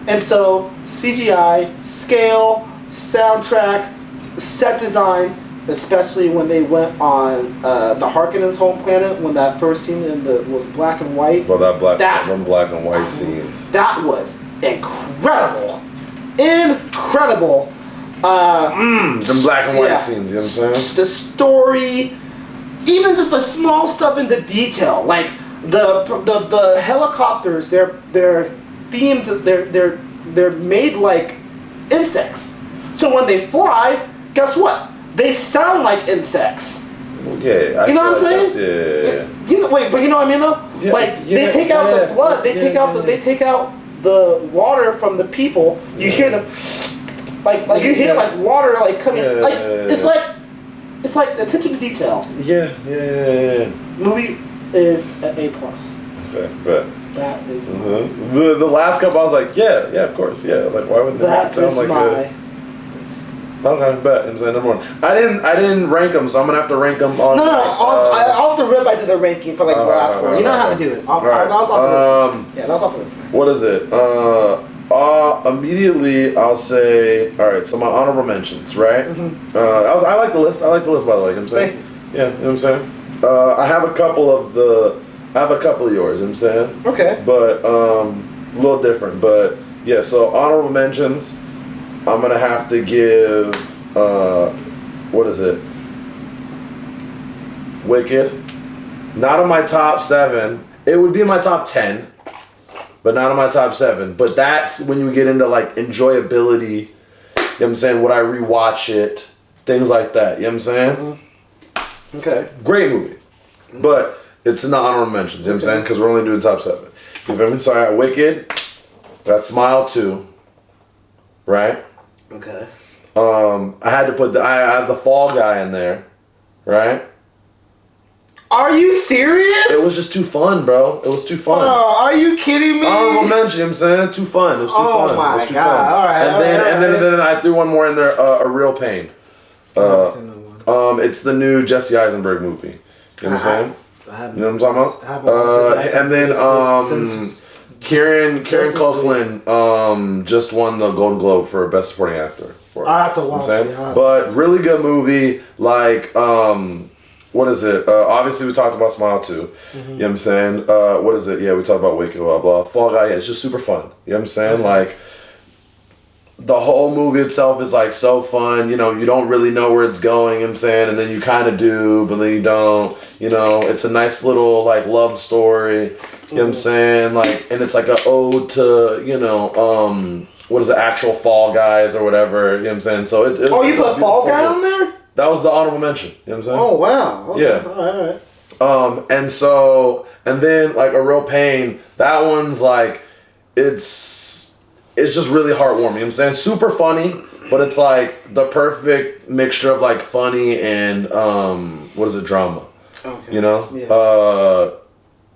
And so CGI, scale, soundtrack, set designs, especially when they went on the Harkonnens' home planet, when that first scene was black and white. Well, them black and white scenes. That was incredible. Incredible. Them black and white scenes, you know what I'm saying? The story, even just the small stuff in the detail, like the helicopters, they're themed, they're made like insects. So when they fly, guess what? They sound like insects. Yeah, you know what I'm saying? Yeah. You know, wait, but you know what I mean though? Yeah, like they take out the blood, they take out the water from the people. You hear them like you hear like water like coming it's like the attention to detail. Yeah. Movie is an A+. Okay, but that is the last couple I was like, yeah, of course, yeah. Like why wouldn't that sound like a okay, bet. I'm saying number one. I didn't rank them, so I'm gonna have to rank them on. No. Off the rip, I did the ranking for like what I asked for. You know how to do it. That was off the rip. Yeah, that was off the rip. What is it? Immediately, I'll say. All right. So my honorable mentions, right? Mm-hmm. I like the list. I like the list, by the way. You know what I'm saying? Yeah. You know what I'm saying? I have a couple of yours. You know what I'm saying? Okay. But a little different. But yeah. So honorable mentions. I'm gonna have to give what is it? Wicked. Not on my top 7. It would be in my top 10, but not on my top 7. But that's when you get into like enjoyability. You know what I'm saying? Would I rewatch it? Things like that. You know what I'm saying? Mm-hmm. Okay. Great movie, but it's in the honorable mentions. You know what I'm saying? Because we're only doing top 7. You feel me? So I got Wicked. Got Smile 2. Right? Okay. I had to put I have the Fall Guy in there, right? Are you serious? It was just too fun, bro. It was too fun. Oh, are you kidding me? Honorable mention, you know what I'm saying? Too fun. It was too fun. Oh my it was too God. Fun. All right. And then I threw one more in there, A Real Pain. It's the new Jesse Eisenberg movie. You know what I'm saying? You know what I'm talking about? And then Kieran Culkin just won the Golden Globe for Best Supporting Actor. I have to watch it. But really good movie. Like, what is it? Obviously, we talked about Smile too. You know what I'm saying? What is it? Yeah, we talked about Wicked, blah, blah. Fall Guy, yeah, it's just super fun. You know what I'm saying? Like, the whole movie itself is like so fun. You know, you don't really know where it's going, you know what I'm saying? And then you kind of do, but then you don't. You know, it's a nice little like love story. You know what I'm saying? Like, and it's like an ode to, you know, what is it, actual Fall Guys or whatever. You know what I'm saying? So it you put Fall Guy on there? That was the honorable mention. You know what I'm saying? Oh wow. Okay. Yeah. All right. And then like A Real Pain, that one's like, it's just really heartwarming. You know what I'm saying? Super funny, but it's like the perfect mixture of like funny and drama. Okay. You know? Yeah.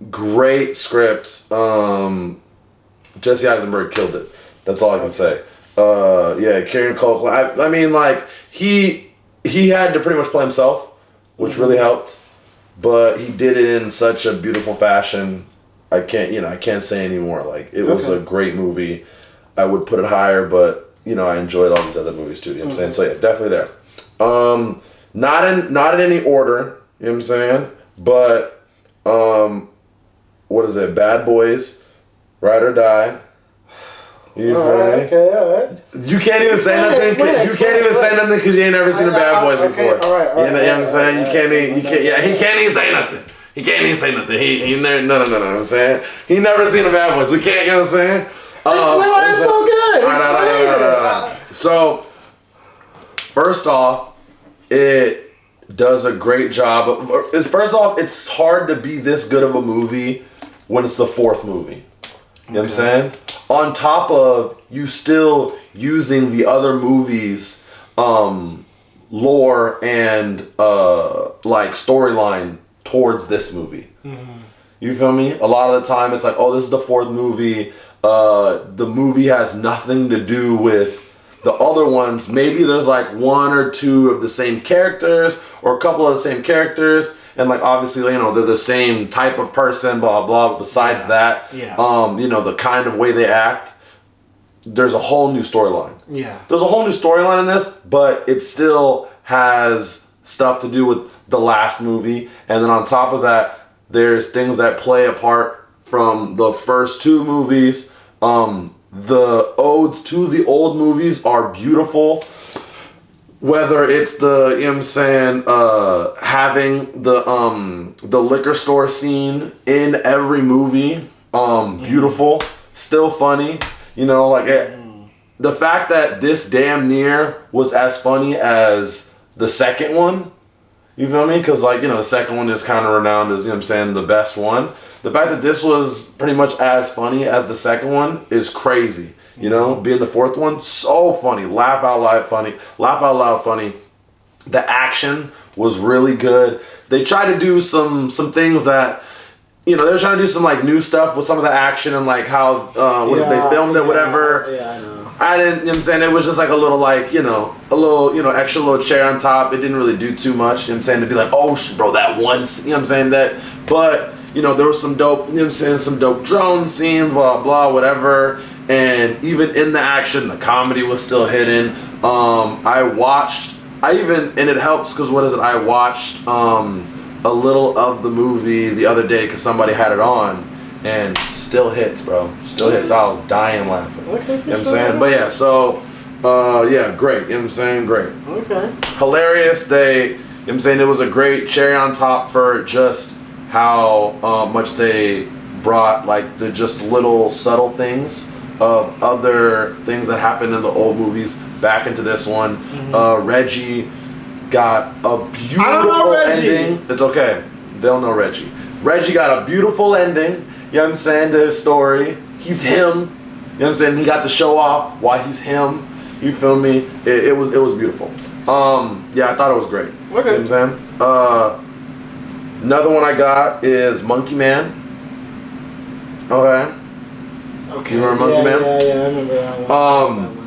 Great script. Jesse Eisenberg killed it. That's all I can say. Kieran Culkin. I mean, like he had to pretty much play himself, which really helped. But he did it in such a beautiful fashion. I can't say anymore. Like, it was a great movie. I would put it higher, but I enjoyed all these other movies too. You know what I'm saying? So yeah, definitely there. Not in any order. You know what I'm saying? But what is it? Bad Boys, Ride or Die. You okay. You can't even say nothing. You can't even say nothing because you ain't never seen the Bad Boys before. All right. You know what I'm saying? You can't. Yeah, he can't even say nothing. He can't even say nothing. He never. No. I'm saying he never seen the Bad Boys. We can't. You know what I'm saying? It's so good. Right. So, first off, it does a great job. First off, it's hard to be this good of a movie when it's the fourth movie. You know what I'm saying? On top of you still using the other movies' lore and like storyline towards this movie. You feel me? A lot of the time it's like, oh, this is the fourth movie. The movie has nothing to do with the other ones. Maybe there's like one or two of the same characters or a couple of the same characters. And like obviously, they're the same type of person, blah blah. But besides that, the kind of way they act, there's a whole new storyline. Yeah, there's a whole new storyline in this, but it still has stuff to do with the last movie. And then on top of that, there's things that play a part from the first two movies. The odes to the old movies are beautiful. Whether it's the, having the liquor store scene in every movie, beautiful, still funny, the fact that this damn near was as funny as the second one, you feel me? Because the second one is kind of renowned as, the best one. The fact that this was pretty much as funny as the second one is crazy. Being the fourth one, so funny. Laugh out loud funny. The action was really good. They tried to do some things that, they were trying to do some new stuff with some of the action and how they filmed it, whatever. Yeah, I know. I didn't, you know what I'm saying? It was just a little extra little chair on top. It didn't really do too much, you know what I'm saying? To be like, oh, bro, that once, you know what I'm saying? But, there was some dope, you know what I'm saying? Some dope drone scenes, blah, blah, whatever. And even in the action, the comedy was still hidden. And it helps because I watched a little of the movie the other day because somebody had it on. And still hits, bro. Still hits. I was dying laughing. Okay. You know what I'm saying? But yeah, so, great. You know what I'm saying? Great. Okay. Hilarious. You know what I'm saying? It was a great cherry on top for just how much they brought, the just little subtle things of other things that happened in the old movies back into this one. Reggie got a beautiful ending. It's okay. They'll know Reggie. Reggie got a beautiful ending. You know what I'm saying, to his story. He's him. You know what I'm saying? He got to show off why he's him. You feel me? It was beautiful. I thought it was great. Okay. You know what I'm saying? Another one I got is Monkey Man. Okay. Okay. You remember Monkey Man? Yeah, I remember that one.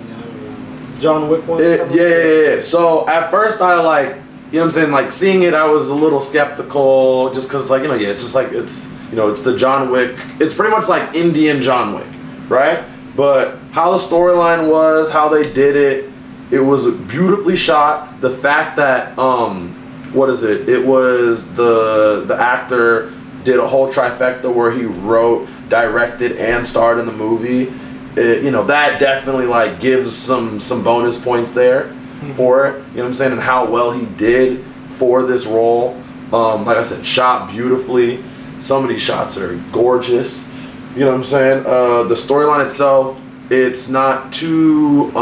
John Wick one? Yeah. So at first I like, you know what I'm saying, like seeing it I was a little skeptical just because like, it's just like, it's the John Wick, it's pretty much like Indian John Wick, right? But how the storyline was, how they did it, it was beautifully shot. The fact that, it was the actor did a whole trifecta where he wrote, directed, and starred in the movie. That definitely like gives some bonus points there for it. You know what I'm saying? And how well he did for this role. Like I said, shot beautifully. Some of these shots are gorgeous. You know what I'm saying? The storyline itself, it's not too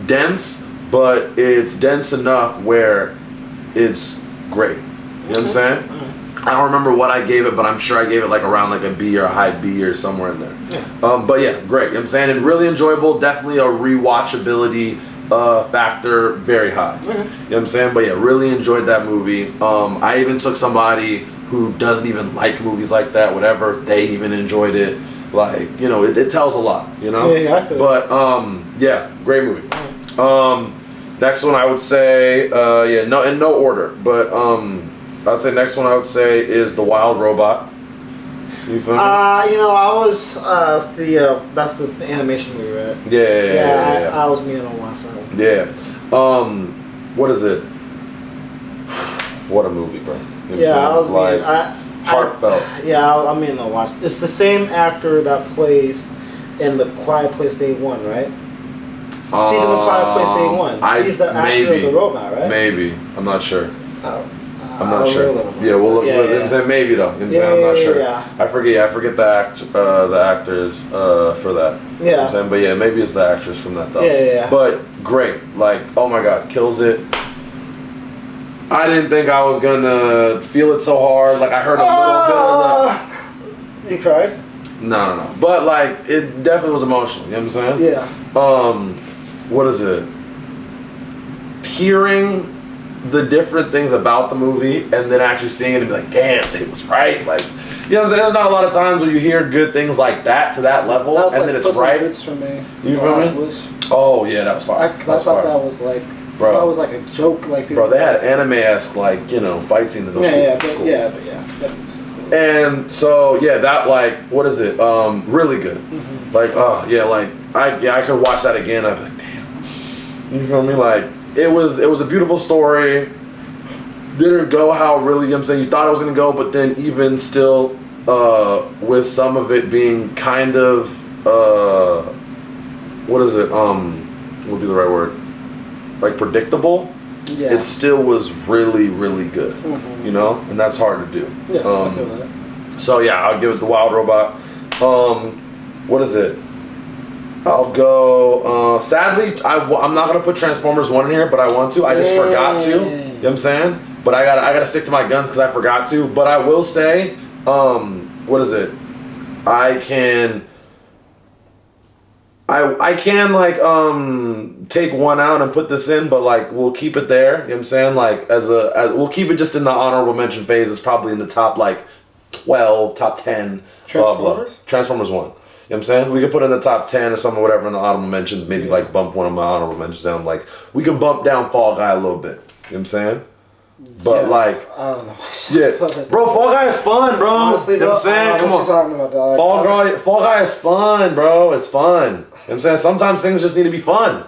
dense, but it's dense enough where it's great. You know what I'm saying? I don't remember what I gave it, but I'm sure I gave it like around like a B or a high B or somewhere in there. Yeah. But yeah, great. You know what I'm saying? And really enjoyable. Definitely a rewatchability factor very high. Okay. You know what I'm saying? But yeah, really enjoyed that movie. I even took somebody who doesn't even like movies like that, whatever. They even enjoyed it. Like, it tells a lot, Yeah, I feel But yeah, great movie. Next one I would say, in no order, but I'd say next one I would say is The Wild Robot. You feel me? I was that's the animation movie, right? Yeah. I was meaning to watch that one. Yeah. What is it? What a movie, bro. You know I was like heartfelt. I mean to watch. It's the same actor that plays in The Quiet Place Day 1, right? She's in The Quiet Place Day 1. She's the actor of the robot, right? Maybe. I'm not sure. I'm not I'll sure. Yeah, we'll look. I'm saying maybe though. I'm not sure. Yeah. I forget the actors for that. Yeah. You know I'm saying, but yeah, maybe it's the actress from that though. Yeah. But great, like, oh my god, kills it. I didn't think I was gonna feel it so hard. Like I heard a little bit of that. You cried? No. But like it definitely was emotional. You know what I'm saying? Yeah. What is it? Hearing the different things about the movie and then actually seeing it and be like, damn, it was right. Like, you know what I'm saying? There's not a lot of times where you hear good things like that to that level and like then it's right. Hits for me. You feel me? Oh yeah, that was fire. I thought that was like, bro, that was like a joke. Like, bro, they had anime-esque like fight scenes in those. Yeah. And so yeah, that like, what is it? Really good. Mm-hmm. Like, oh yeah, like I could watch that again. I'd be like, damn. You feel me? Like. It was a beautiful story. Didn't go how really, you know what I'm saying, you thought it was gonna go, but then even still, with some of it being kind of what is it? What would be the right word? Like predictable. Yeah. It still was really, really good. Mm-hmm. And that's hard to do. Yeah, I feel that. So yeah, I'll give it The Wild Robot. What is it? I'll go, sadly, I'm not going to put Transformers 1 in here, but I want to. I just forgot to. You know what I'm saying? But I gotta stick to my guns because I forgot to. But I will say, what is it? I can like, take one out and put this in, but like, we'll keep it there. You know what I'm saying? Like, we'll keep it just in the honorable mention phase. It's probably in the top, like, 12, top 10. Transformers? Transformers 1. You know what I'm saying? We could put in the top 10 or something, whatever, in the honorable mentions. Maybe like bump one of my honorable mentions down. Like, we can bump down Fall Guy a little bit. You know what I'm saying? But like, I don't know. Yeah, bro, Fall Guy is fun, bro. Honestly, you know what I'm saying? Come on. About, dog. Fall Guy is fun, bro. It's fun. You know what I'm saying? Sometimes things just need to be fun. You know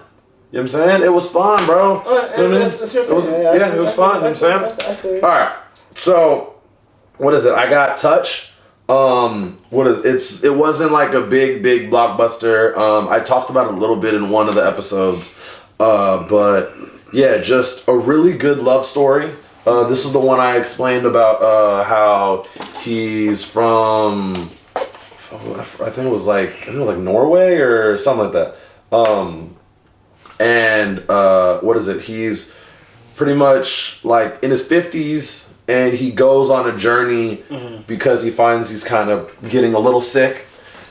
what I'm saying? It was fun, bro. It was fun. You know what I'm saying? All right. So, what is it? I got Touch. It wasn't like a big blockbuster. I talked about it a little bit in one of the episodes. But yeah, just a really good love story. This is the one I explained about how he's from I think it was like Norway or something like that. What is it? He's pretty much like in his 50s. And he goes on a journey because he finds he's kind of getting a little sick.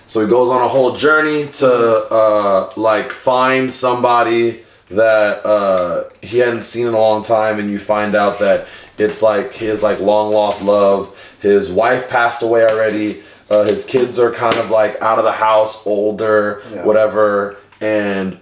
So he goes on a whole journey to like find somebody that he hadn't seen in a long time, and you find out that it's like his like long lost love. His wife passed away already. His kids are kind of like out of the house, older, whatever. And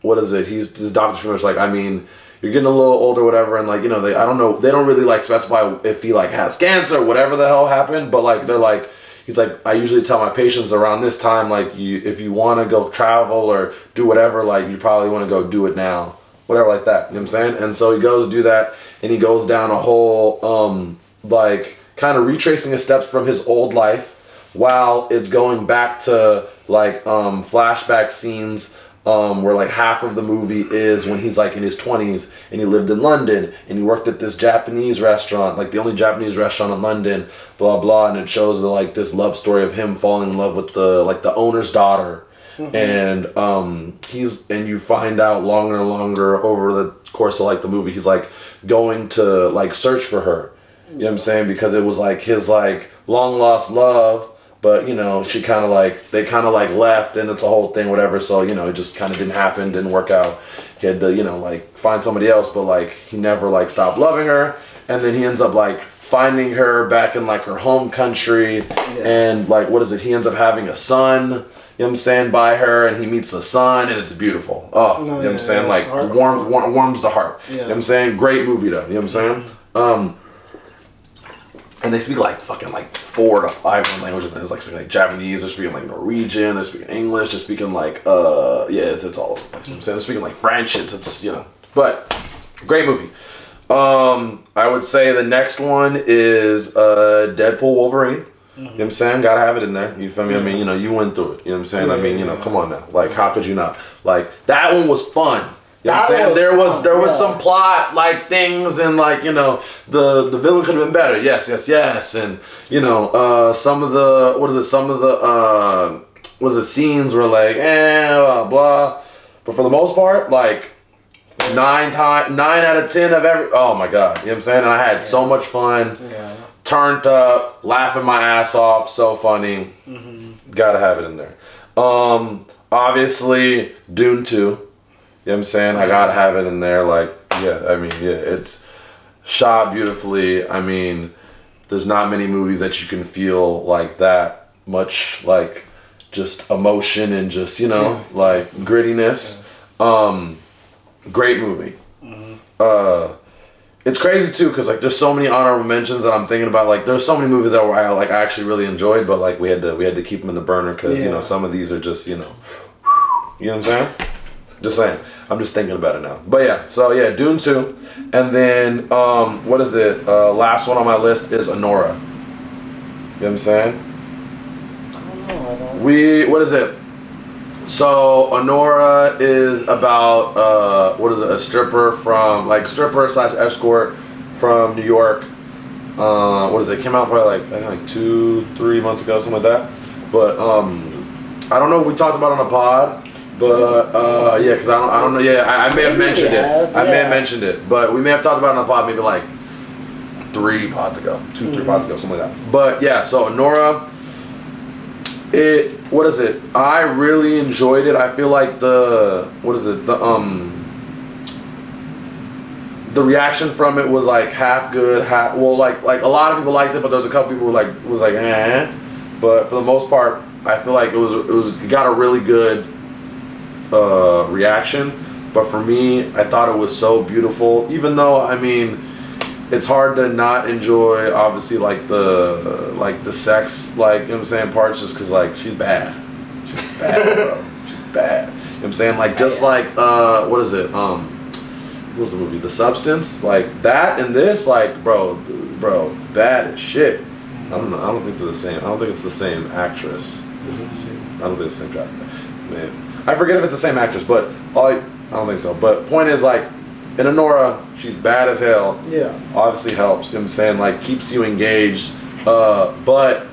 what is it? His doctor's pretty much like, I mean, you're getting a little older, whatever, and like, you know, I don't know, they don't really like specify if he like has cancer or whatever the hell happened, but like they're like, he's like, I usually tell my patients around this time, like, if you want to go travel or do whatever, like, you probably want to go do it now, whatever, like that. You know what I'm saying? And so he goes do that, and he goes down a whole like kind of retracing his steps from his old life, while it's going back to like flashback scenes where like half of the movie is when he's like in his 20s and he lived in London and he worked at this Japanese restaurant, like the only Japanese restaurant in London, blah blah, and it shows like this love story of him falling in love with the owner's daughter. And you find out longer and longer over the course of like the movie, he's like going to like search for her. You know what I'm saying? Because it was like his like long lost love. But, you know, they kind of like left, and it's a whole thing, whatever. So, you know, it just kind of didn't happen, didn't work out. He had to, you know, like find somebody else, but like he never like stopped loving her. And then he ends up like finding her back in like her home country. And like, what is it? He ends up having a son, you know what I'm saying, by her, and he meets a son, and it's beautiful. Oh, you know what I'm saying? Like warms the heart. You know what I'm saying? Great movie though, you know what I'm saying? And they speak like fucking like 4 to 5 different languages. There's like speaking like Japanese, they're speaking like Norwegian, they're speaking English, they're speaking like it's all over the place. You know what I'm saying? They're speaking like French, it's you know. But great movie. I would say the next one is Deadpool Wolverine. You know what I'm saying? Gotta have it in there. You feel me? I mean, you know, you went through it. You know what I'm saying? I mean, you know, come on now. Like, how could you not? Like, that one was fun. You know what I'm saying? There was some plot like things, and like, you know, the villain could have been better. Yes. And you know, some of the scenes were like blah blah. But for the most part, like 9 out of 10 of every, oh my god, you know what I'm saying? And I had so much fun. Turned up, laughing my ass off, so funny. Gotta have it in there. Obviously Dune 2. You know what I'm saying? I gotta have it in there. Like, it's shot beautifully. I mean, there's not many movies that you can feel like that much, like, just emotion and just, you know, like, grittiness. Great movie. It's crazy, too, because, like, there's so many honorable mentions that I'm thinking about. Like, there's so many movies that I actually really enjoyed, but, like, we had to keep them in the burner because, you know, some of these are just, you know what I'm saying? Just saying. I'm just thinking about it now. But yeah, so yeah, Dune 2. And then, what is it? Last one on my list is Anora. You know what I'm saying? I don't know. What is it? So, Anora is about, a stripper / escort from New York. It came out probably like 2-3 months ago, something like that. But, I don't know if we talked about it on a pod. But because I don't know. Yeah, I may have mentioned it. I may have mentioned it, but we may have talked about it on the pod maybe like 3 pods ago, 2-3 pods ago, something like that. But yeah, so Anora, what is it? I really enjoyed it. I feel like the reaction from it was like half good, half like a lot of people liked it, but there's a couple people who was like eh. But for the most part, I feel like it got a really good reaction. But for me, I thought it was so beautiful, even though, I mean, it's hard to not enjoy obviously like the sex, like, you know what I'm saying, parts, just because like she's bad, bro. She's bad, you know what I'm saying, like, just like what is it, what was the movie, The Substance, like that and this, like, bro, bad as shit. I don't know, I don't think they're the same. I don't think it's the same actress. Is it the same? I don't think it's the same guy. Man, I forget if it's the same actress, but I don't think so. But point is, like, in Anora, she's bad as hell. Yeah. Obviously helps, you know what I'm saying? Like, keeps you engaged. But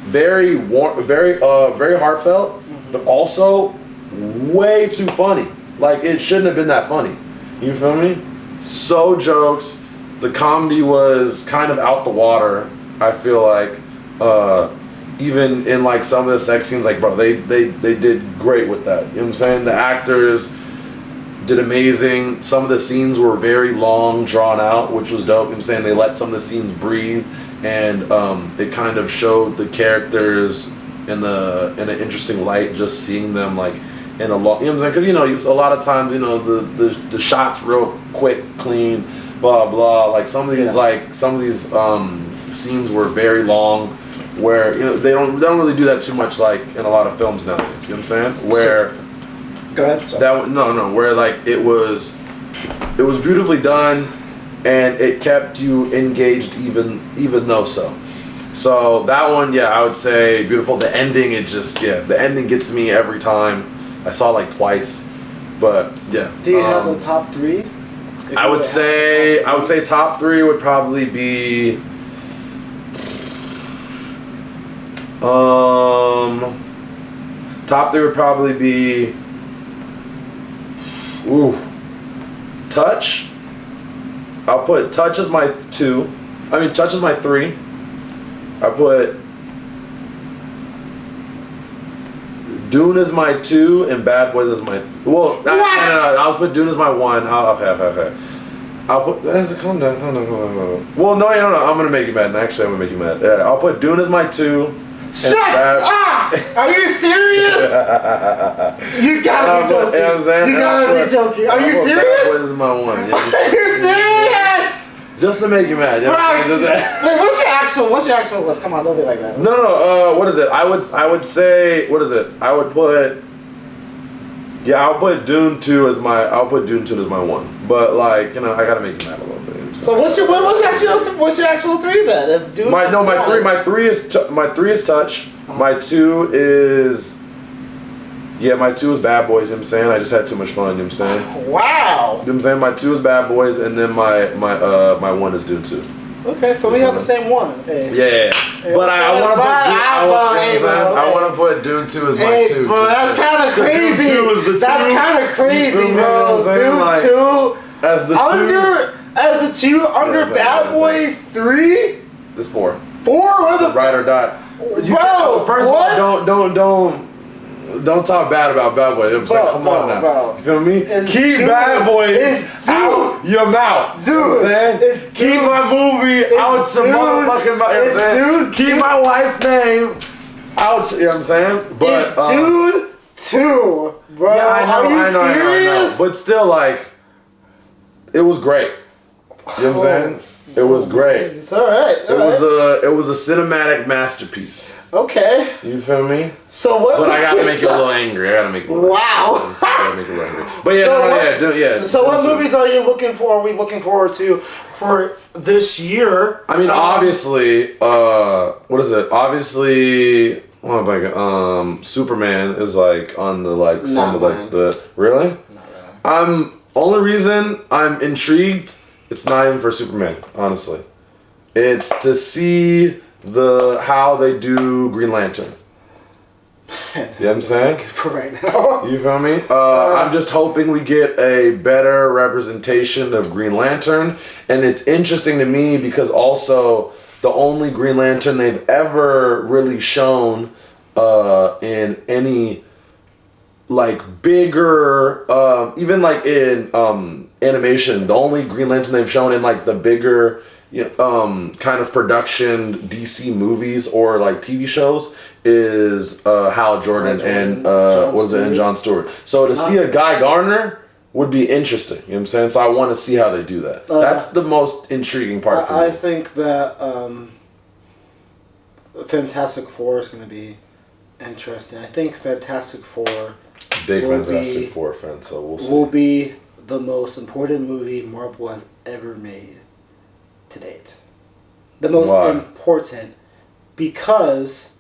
very warm, very heartfelt, but also way too funny. Like, it shouldn't have been that funny. You feel me? So jokes. The comedy was kind of out the water, I feel like. Even in like some of the sex scenes, like, bro, they did great with that. You know what I'm saying? The actors, did amazing. Some of the scenes were very long, drawn out, which was dope. You know what I'm saying? They let some of the scenes breathe, and it kind of showed the characters in an interesting light, just seeing them like in a long, you know what I'm saying? Because a lot of times, the shots real quick, clean, blah blah. Like some of these scenes were very long, where they don't really do that too much, like in a lot of films nowadays. You know what I'm saying? Where go ahead. Sorry. That where like it was beautifully done, and it kept you engaged even though so. So that one, yeah, I would say beautiful. The ending, the ending gets me every time. I saw it like twice, but yeah. Do you have a top three? I would say top three would probably be top three would probably be Touch. I'll put Touch as my 2. I mean, Touch is my 3. I put Dune is my 2 and Bad Boys is my. No, I'll put Dune as my 1. Okay. I'll put. Calm down. Well, no. I'm gonna make you mad. Actually, I'm gonna make you mad. Yeah, I'll put Dune as my 2. Shut up! Are you serious? You gotta be joking. You know what I'm saying? You gotta be joking. Are you serious? Bad Boys is my 1. Yeah, Are you serious? Just to make you mad. Bro, what's your actual list? Come on, don't be like that. No. What is it? I would say. What is it? I would put. Yeah, I'll put Dune 2 as my. I'll put Dune 2 as my 1. But like, I gotta make you mad a little bit. So what's your actual 3 then? If Dune my 3 is Touch. My 2 is. Yeah, my 2 is Bad Boys, you know what I'm saying? I just had too much fun, you know what I'm saying? Wow. You know what I'm saying? My 2 is Bad Boys, and then my 1 is Dune 2. Okay, so we have the same one. Hey. Yeah. But I want to put Dune 2 as my 2. Bro, that's kind of crazy. Dune 2 is the 2. That's kind of crazy, bro. Dune 2 as the 2. As the 2 under Bad Boys 3? This 4. 4 was a ride or die. Bro, first of all, don't talk bad about Bad Boys. I'm saying, come on now. Bro. You feel me? Keep Bad Boys out your mouth. Dude. You know what I'm saying? Keep my movie out your motherfucking mouth. You know what I'm saying? Keep my wife's name out. You know what I'm saying? But it's Dune 2, bro. Yeah, I know. But still, like, it was great. You know what I'm saying? It was great. It's alright. It was a cinematic masterpiece. Okay. You feel me? So what? But I gotta make you a little angry. Wow. I gotta make you a little angry. But yeah, So what movies are you looking for? Are we looking forward to for this year? I mean, obviously, what is it? Obviously, Superman is like on the like some of like the really. Not really. Only reason I'm intrigued. It's not even for Superman, honestly. It's to see how they do Green Lantern. You know what I'm saying? For right now. You feel me? I'm just hoping we get a better representation of Green Lantern. And it's interesting to me because also the only Green Lantern they've ever really shown in any like bigger, even like in animation, the only Green Lantern they've shown in like the bigger kind of production DC movies or like TV shows is Hal Jordan and Jon Stewart. So to see a Guy Gardner would be interesting. You know what I'm saying? So I want to see how they do that. That's the most intriguing part for me. I think that Fantastic Four is going to be interesting. I think Fantastic Four Fantastic Four fan, so we'll see. Will be the most important movie Marvel has ever made to date. The most important because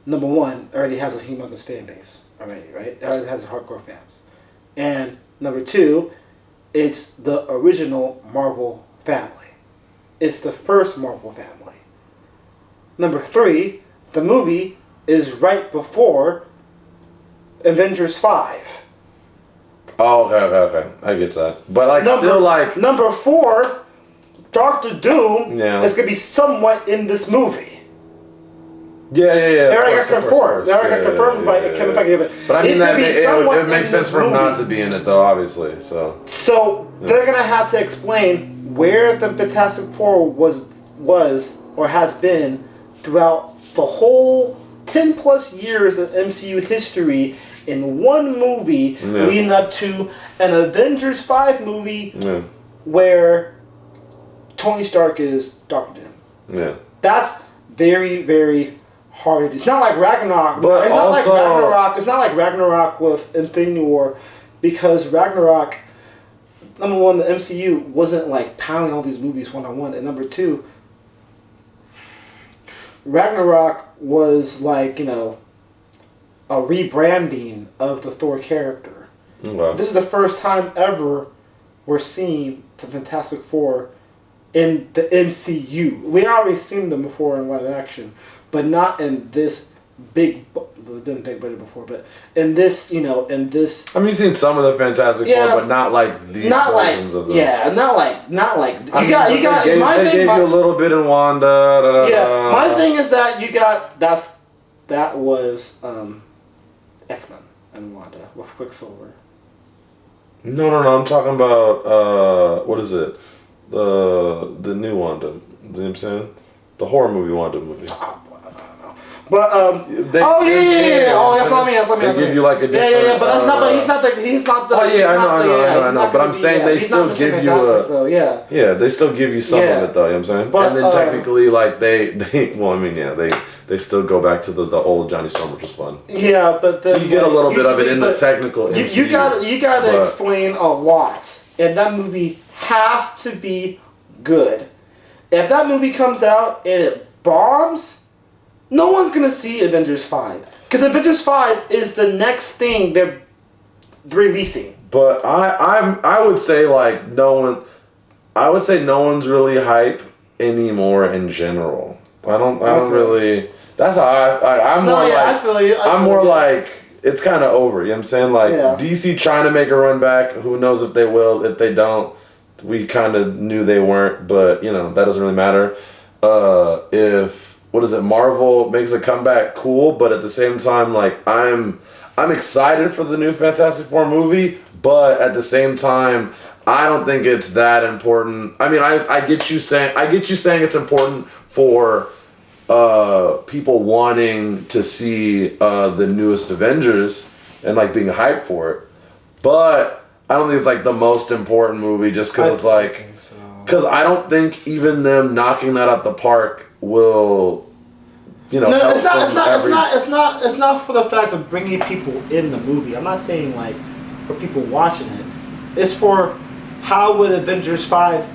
number one, it already has a humongous fan base already, right? It already has hardcore fans. And number two, it's the original Marvel family. It's the first Marvel family. Number three, the movie is right before Avengers 5. Oh, okay. I get that. But like Number 4, Doctor Doom is going to be somewhat in this movie. Yeah. They already got confirmed. They already got confirmed by Kevin Feige. But I mean, it makes sense for him not to be in it, though, obviously. So they're gonna have to explain where the Fantastic Four was or has been throughout the whole 10+ years of MCU history in one movie, leading up to an Avengers 5 movie where Tony Stark is Dr. Doom. Yeah. That's very, very hard. It's not like Ragnarok. But it's not like Ragnarok. It's not like Ragnarok with Infinity War, because Ragnarok, number one, the MCU wasn't like pounding all these movies one-on-one, and number two, Ragnarok was like, a rebranding of the Thor character. Okay. This is the first time ever we're seeing the Fantastic Four in the MCU. We already seen them before in live action, but not in this big. They've been big budget before, but in this, in this. I mean, you've seen some of the Fantastic Four, but not like these versions of them. Yeah, not like. They gave you a little bit in Wanda. My thing is that you got that was X-Men and Wanda with Quicksilver. No. I'm talking about what is it? The new Wanda. You know what I'm saying? The horror movie Wanda movie. But Oh, that's what I mean. They give you like a different. Yeah. But that's not. But he's not the. Oh yeah, I know. But I'm saying they still give you a. Yeah, they still give you some of it though. You know what I'm saying? But, and then technically, like they. Well, I mean, they still go back to the old Johnny Storm, which was fun. Yeah, but then, so you get a little bit of it in the technical. You gotta explain a lot, and that movie has to be good. If that movie comes out and it bombs, no one's gonna see Avengers 5, because Avengers 5 is the next thing they're releasing. But I would say like no one. I would say no one's really hype anymore in general. I don't really. That's how I'm more like. I feel you. I'm more like it's kind of over. You know what I'm saying? Like DC trying to make a run back. Who knows if they will? If they don't, we kind of knew they weren't. But that doesn't really matter. If Marvel makes a comeback, cool. But at the same time, like I'm excited for the new Fantastic Four movie. But at the same time, I don't think it's that important. I mean, I get you saying it's important for people wanting to see the newest Avengers and like being hyped for it, but I don't think it's like the most important movie, just because it's like, because I don't think even them knocking that out the park will, No, it's not for the fact of bringing people in the movie. I'm not saying like for people watching it. It's for how would Avengers 5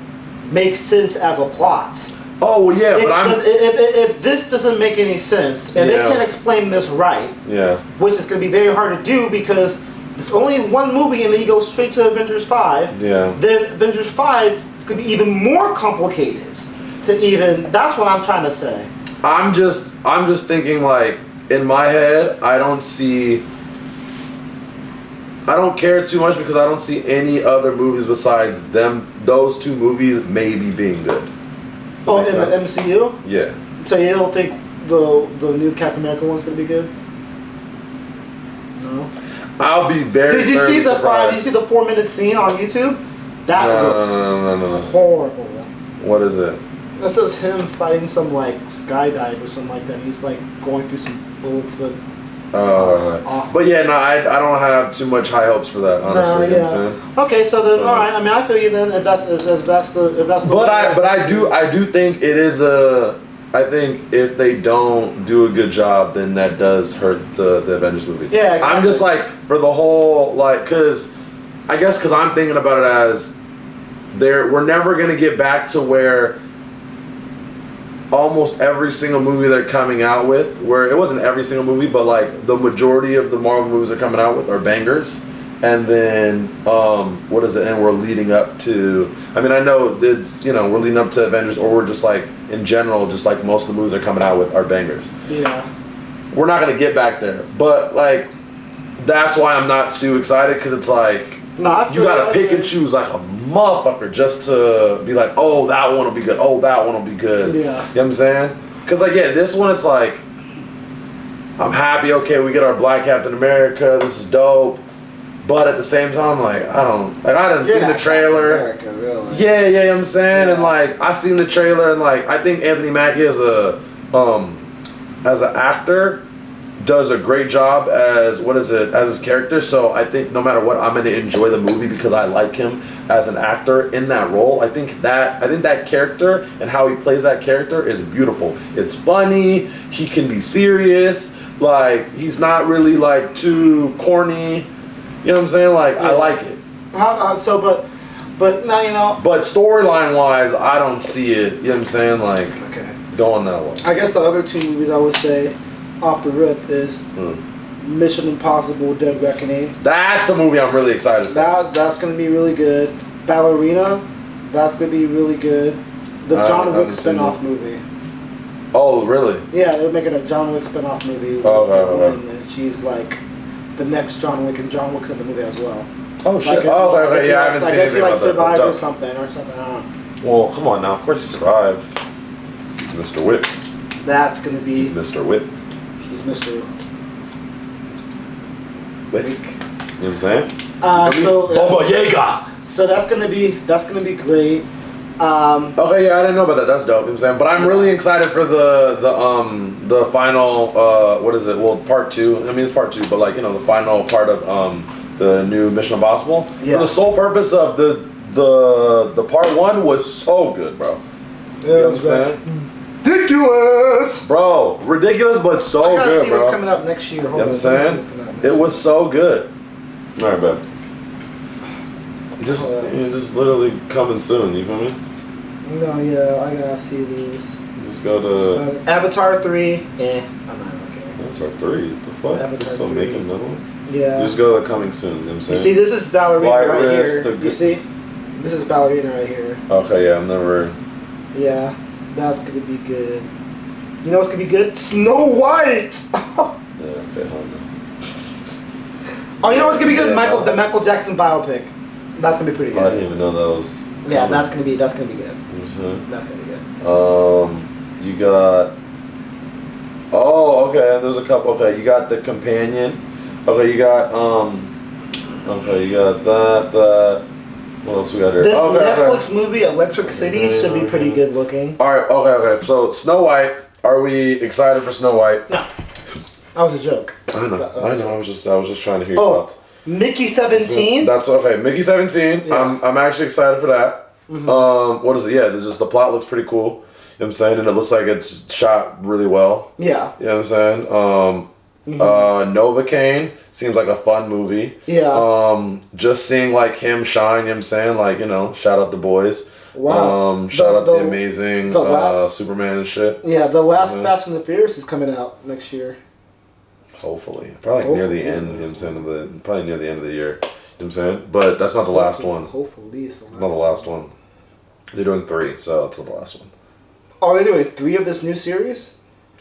make sense as a plot. Oh well, yeah, if this doesn't make any sense, and they can't explain this right, which is going to be very hard to do because there's only one movie, and then you go straight to Avengers 5. Yeah. Then Avengers 5 is going to be even more complicated to even. That's what I'm trying to say. I'm just thinking like in my head, I don't care too much because I don't see any other movies besides those two movies maybe being good. Oh, in the MCU? Yeah. So you don't think the new Captain America one's gonna be good? No. I'll be very. Did you see the surprised. Did you see the 4-minute scene on YouTube? That No. horrible. What is it? This is him fighting some like skydive or something like that. He's like going through some bullets, but. But yeah, no, I don't have too much high hopes for that. Honestly, you know what I'm saying? Okay, so then all right. I mean, I feel you then. If that's the. But I do think it is a. I think if they don't do a good job, then that does hurt the Avengers movie. Yeah, exactly. I'm just like for the whole like because I'm thinking about it as we're never gonna get back to where. Almost every single movie they're coming out with, where it wasn't every single movie, but like the majority of the Marvel movies they're coming out with are bangers. And then, And we're leading up to, I mean, I know it's, we're leading up to Avengers, or we're just like, in general, just like most of the movies they're coming out with are bangers. Yeah. We're not going to get back there. But like, that's why I'm not too excited, because it's like, you gotta pick and choose like a motherfucker just to be like, oh, that one will be good. Oh, that one will be good. Yeah. You know what I'm saying? Because like, this one, it's like, I'm happy. Okay, we get our Black Captain America. This is dope. But at the same time, like I didn't see the trailer. America, really. Yeah, you know what I'm saying? And like I seen the trailer and like I think Anthony Mackie as an actor does a great job as his character. So I think no matter what, I'm gonna enjoy the movie because I like him as an actor in that role. I think that character and how he plays that character is beautiful. It's funny, he can be serious, like he's not really like too corny. You know what I'm saying? Like, yeah. I like it. But now, you know. But storyline wise, I don't see it, you know what I'm saying? Like, going that way. I guess the other two movies I would say off the rip is Mission Impossible Dead Reckoning. That's a movie I'm really excited for. That's going to be really good. Ballerina, that's going to be really good. The John Wick spinoff movie. Oh, really? Yeah, they're making a John Wick spinoff movie. Okay. And she's like the next John Wick, and John Wick's in the movie as well. Oh shit! Okay. Yeah, I haven't seen anything about that. Survived or something. I don't know. Well, come on now. Of course he survived. He's Mr. Whip. That's gonna be. He's Mr. Whip. He's Mr. Whip. You know what I'm saying? Baba Yaga. So that's gonna be great. Okay, yeah, I didn't know about that. That's dope. You know what I'm saying? But I'm really excited for the final what is it? Well, part 2. I mean, it's part 2, but like, you know, the final part of the new Mission Impossible. Yeah. For the sole purpose of the part 1 was so good, bro. Yeah, you know what I'm saying? Ridiculous, bro. Ridiculous, but so good, see bro. What's coming up next year? You know what I'm saying? It was so good. All right, babe. Just literally coming soon. You feel me? No, yeah, I gotta see these. Just go to Avatar 3. I'm not okay. Avatar 3. What the fuck? Avatar still 3. making another one? Yeah. Just go to coming soon. You know what I'm saying? You see, this is Ballerina right wrist, here. You see? This is Ballerina right here. Okay, yeah, I've never. Yeah, that's gonna be good. You know what's gonna be good? Snow White. Yeah. Okay. Hold on. Oh, you know what's gonna be good? The Michael Jackson biopic. That's gonna be pretty good. I didn't even know that was. Yeah, that's gonna be good. That's gonna be good. You got. Oh, okay. There's a couple. Okay, you got the companion. Okay, you got Okay, you got that. What else we got here? This Netflix movie, Electric City, should be pretty good looking. All right. Okay. So Snow White. Are we excited for Snow White? No. That was a joke. I know. I was just trying to hear your thoughts. Mickey 17. That's okay. Mickey 17. Yeah. I'm actually excited for that. Mm-hmm. What is it? Yeah, the plot looks pretty cool. You know what I'm saying? And it looks like it's shot really well. Yeah. You know what I'm saying? Novocaine seems like a fun movie. Yeah. Just seeing like him shine, you know what I'm saying? Like, you know, shout out the boys. Wow. Shout out the amazing Superman and shit. Yeah, the last Fast and the Furious is coming out next year. Hopefully. Probably near the end, you know what I'm saying? Probably near the end of the year. You know what I'm saying? But that's not the last one. Hopefully it's the last one. Not the last one. They're doing 3, so it's not the last one. Oh, they're doing 3 of this new series?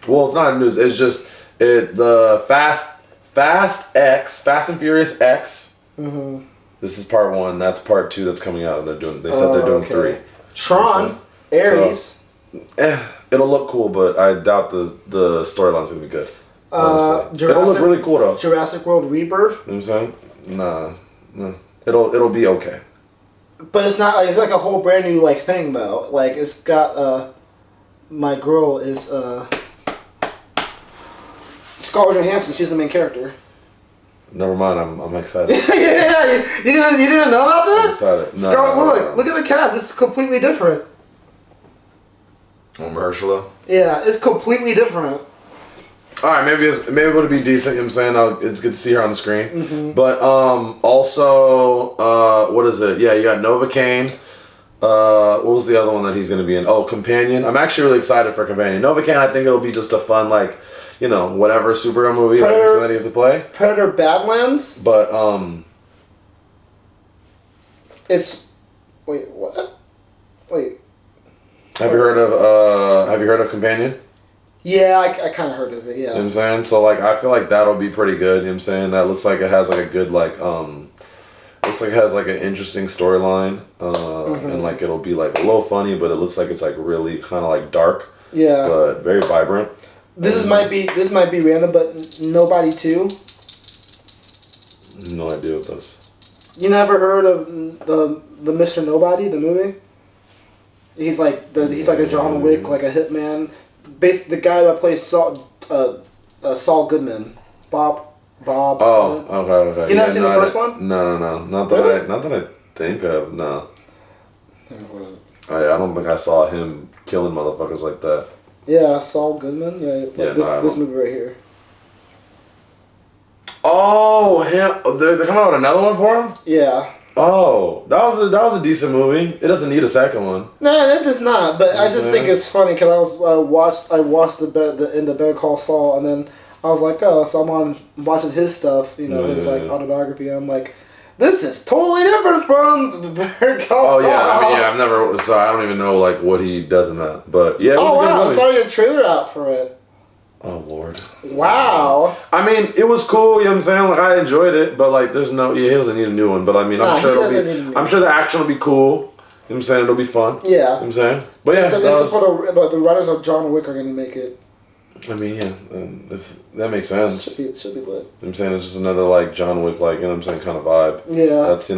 Well, it's not news. It's just the Fast and Furious X. Mm-hmm. This is part 1. That's part 2 that's coming out. They said they're doing 3. Tron, Ares. So, it'll look cool, but I doubt the storyline's gonna be good. It'll look really cool though. Jurassic World Rebirth. You know what I'm saying? Nah. It'll be okay. But it's not. It's like a whole brand new like thing though. Like it's got my girl is Scarlett Johansson. She's the main character. Never mind. I'm excited. Yeah. You didn't know about that? I'm excited. No, Scarlett, look at the cast. It's completely different. Mahershala? Yeah, it's completely different. Alright, maybe it'll be decent, you know what I'm saying? It's good to see her on the screen. Mm-hmm. But also what is it? Yeah, you got Novocaine. What was the other one that he's gonna be in? Oh, Companion. I'm actually really excited for Companion. Novocaine, I think it'll be just a fun, like, you know, whatever superhero movie that he has to play. Predator Badlands. But it's what? Wait. Have you heard of Companion? Yeah, I kind of heard of it, yeah. You know what I'm saying? So, like, I feel like that'll be pretty good, you know what I'm saying? That looks like it has, like, a good, like, looks like it has, like, an interesting storyline, and, like, it'll be, like, a little funny, but it looks like it's, like, really kind of, like, dark. Yeah. But very vibrant. This might be random, but Nobody 2. No idea what this. You never heard of the Mr. Nobody, the movie? He's like a John Wick, like a hitman. The guy that plays Saul Goodman, Bob. Oh, okay. You never seen the first one? No. Not that I think of. No. I don't think I saw him killing motherfuckers like that. Yeah, Saul Goodman. Yeah, this movie right here. Oh, him! They're coming out with another one for him. Yeah. Oh, that was a decent movie. It doesn't need a second one. No, it does not. But I just think it's funny because I watched the end of Better Call Saul, and then I was like, oh, so I'm watching his stuff, his like autobiography. And I'm like, this is totally different from Better Call Saul. Oh yeah, I've never. So I don't even know like what he does in that. But yeah. Oh wow, I saw your trailer out for it. Oh Lord. Wow. I mean, it was cool, you know what I'm saying? Like I enjoyed it, but like he doesn't need a new one, but I mean I'm sure the action will be cool. You know what I'm saying? It'll be fun. Yeah. You know what I'm saying? But yeah. The writers of John Wick are gonna make it. I mean, yeah, if that makes sense. It should be lit. You know what I'm saying? It's just another like John Wick, like, you know what I'm saying, kind of vibe. Yeah. That's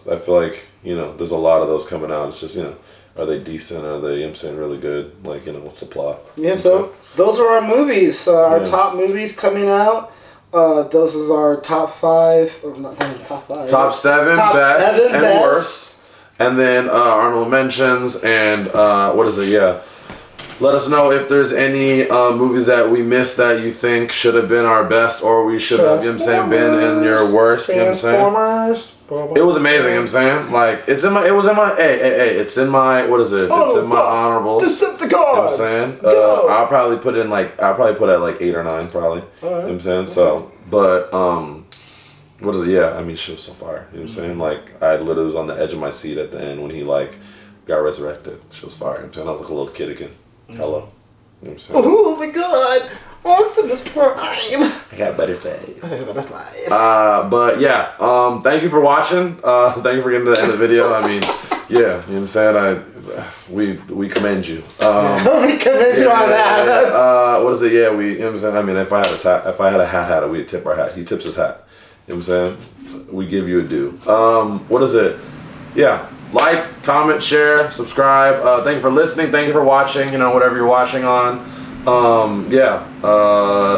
I feel like, there's a lot of those coming out. It's just, are they decent? Are they, I'm saying, really good? Like, what's the plot? Yeah, so those are our movies. Our top movies coming out. Those is our top 5. Or not top 5. Top 7 best and worst. And then honorable mentions and what is it? Yeah. Let us know if there's any movies that we missed that you think should have been our best or we should have, been in your worst. You know what I'm saying? It was amazing, you know what I'm saying? Like, it's in my, what is it? It's in my honorables. Decepticons! You know what I'm saying? I'll probably put at like 8 or 9, probably. You know what I'm saying? So, but, what is it? Yeah, I mean, she was so fire. You know what I'm saying? Like, I literally was on the edge of my seat at the end when he, like, got resurrected. She was fire. You know what I'm saying? I was like a little kid again. Hello. You know what I'm saying? Oh my god! Optimus Prime! I got butterflies. But yeah, thank you for watching. Thank you for getting to the end of the video. I mean, yeah, you know what I'm saying? We commend you. We commend you on that. What is it? Yeah, you know what I'm saying? I mean, if I had a hat, we'd tip our hat. He tips his hat. You know what I'm saying? We give you a due. What is it? Yeah. Like, comment, share, subscribe. Thank you for listening. Thank you for watching, whatever you're watching on.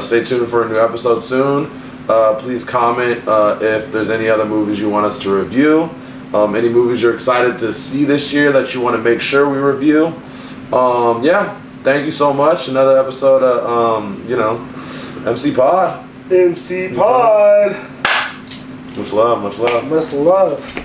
Stay tuned for a new episode soon. Please comment if there's any other movies you want us to review. Any movies you're excited to see this year that you want to make sure we review. Yeah, thank you so much. Another episode of, MC Pod. MC Pod. Much love, much love. Much love.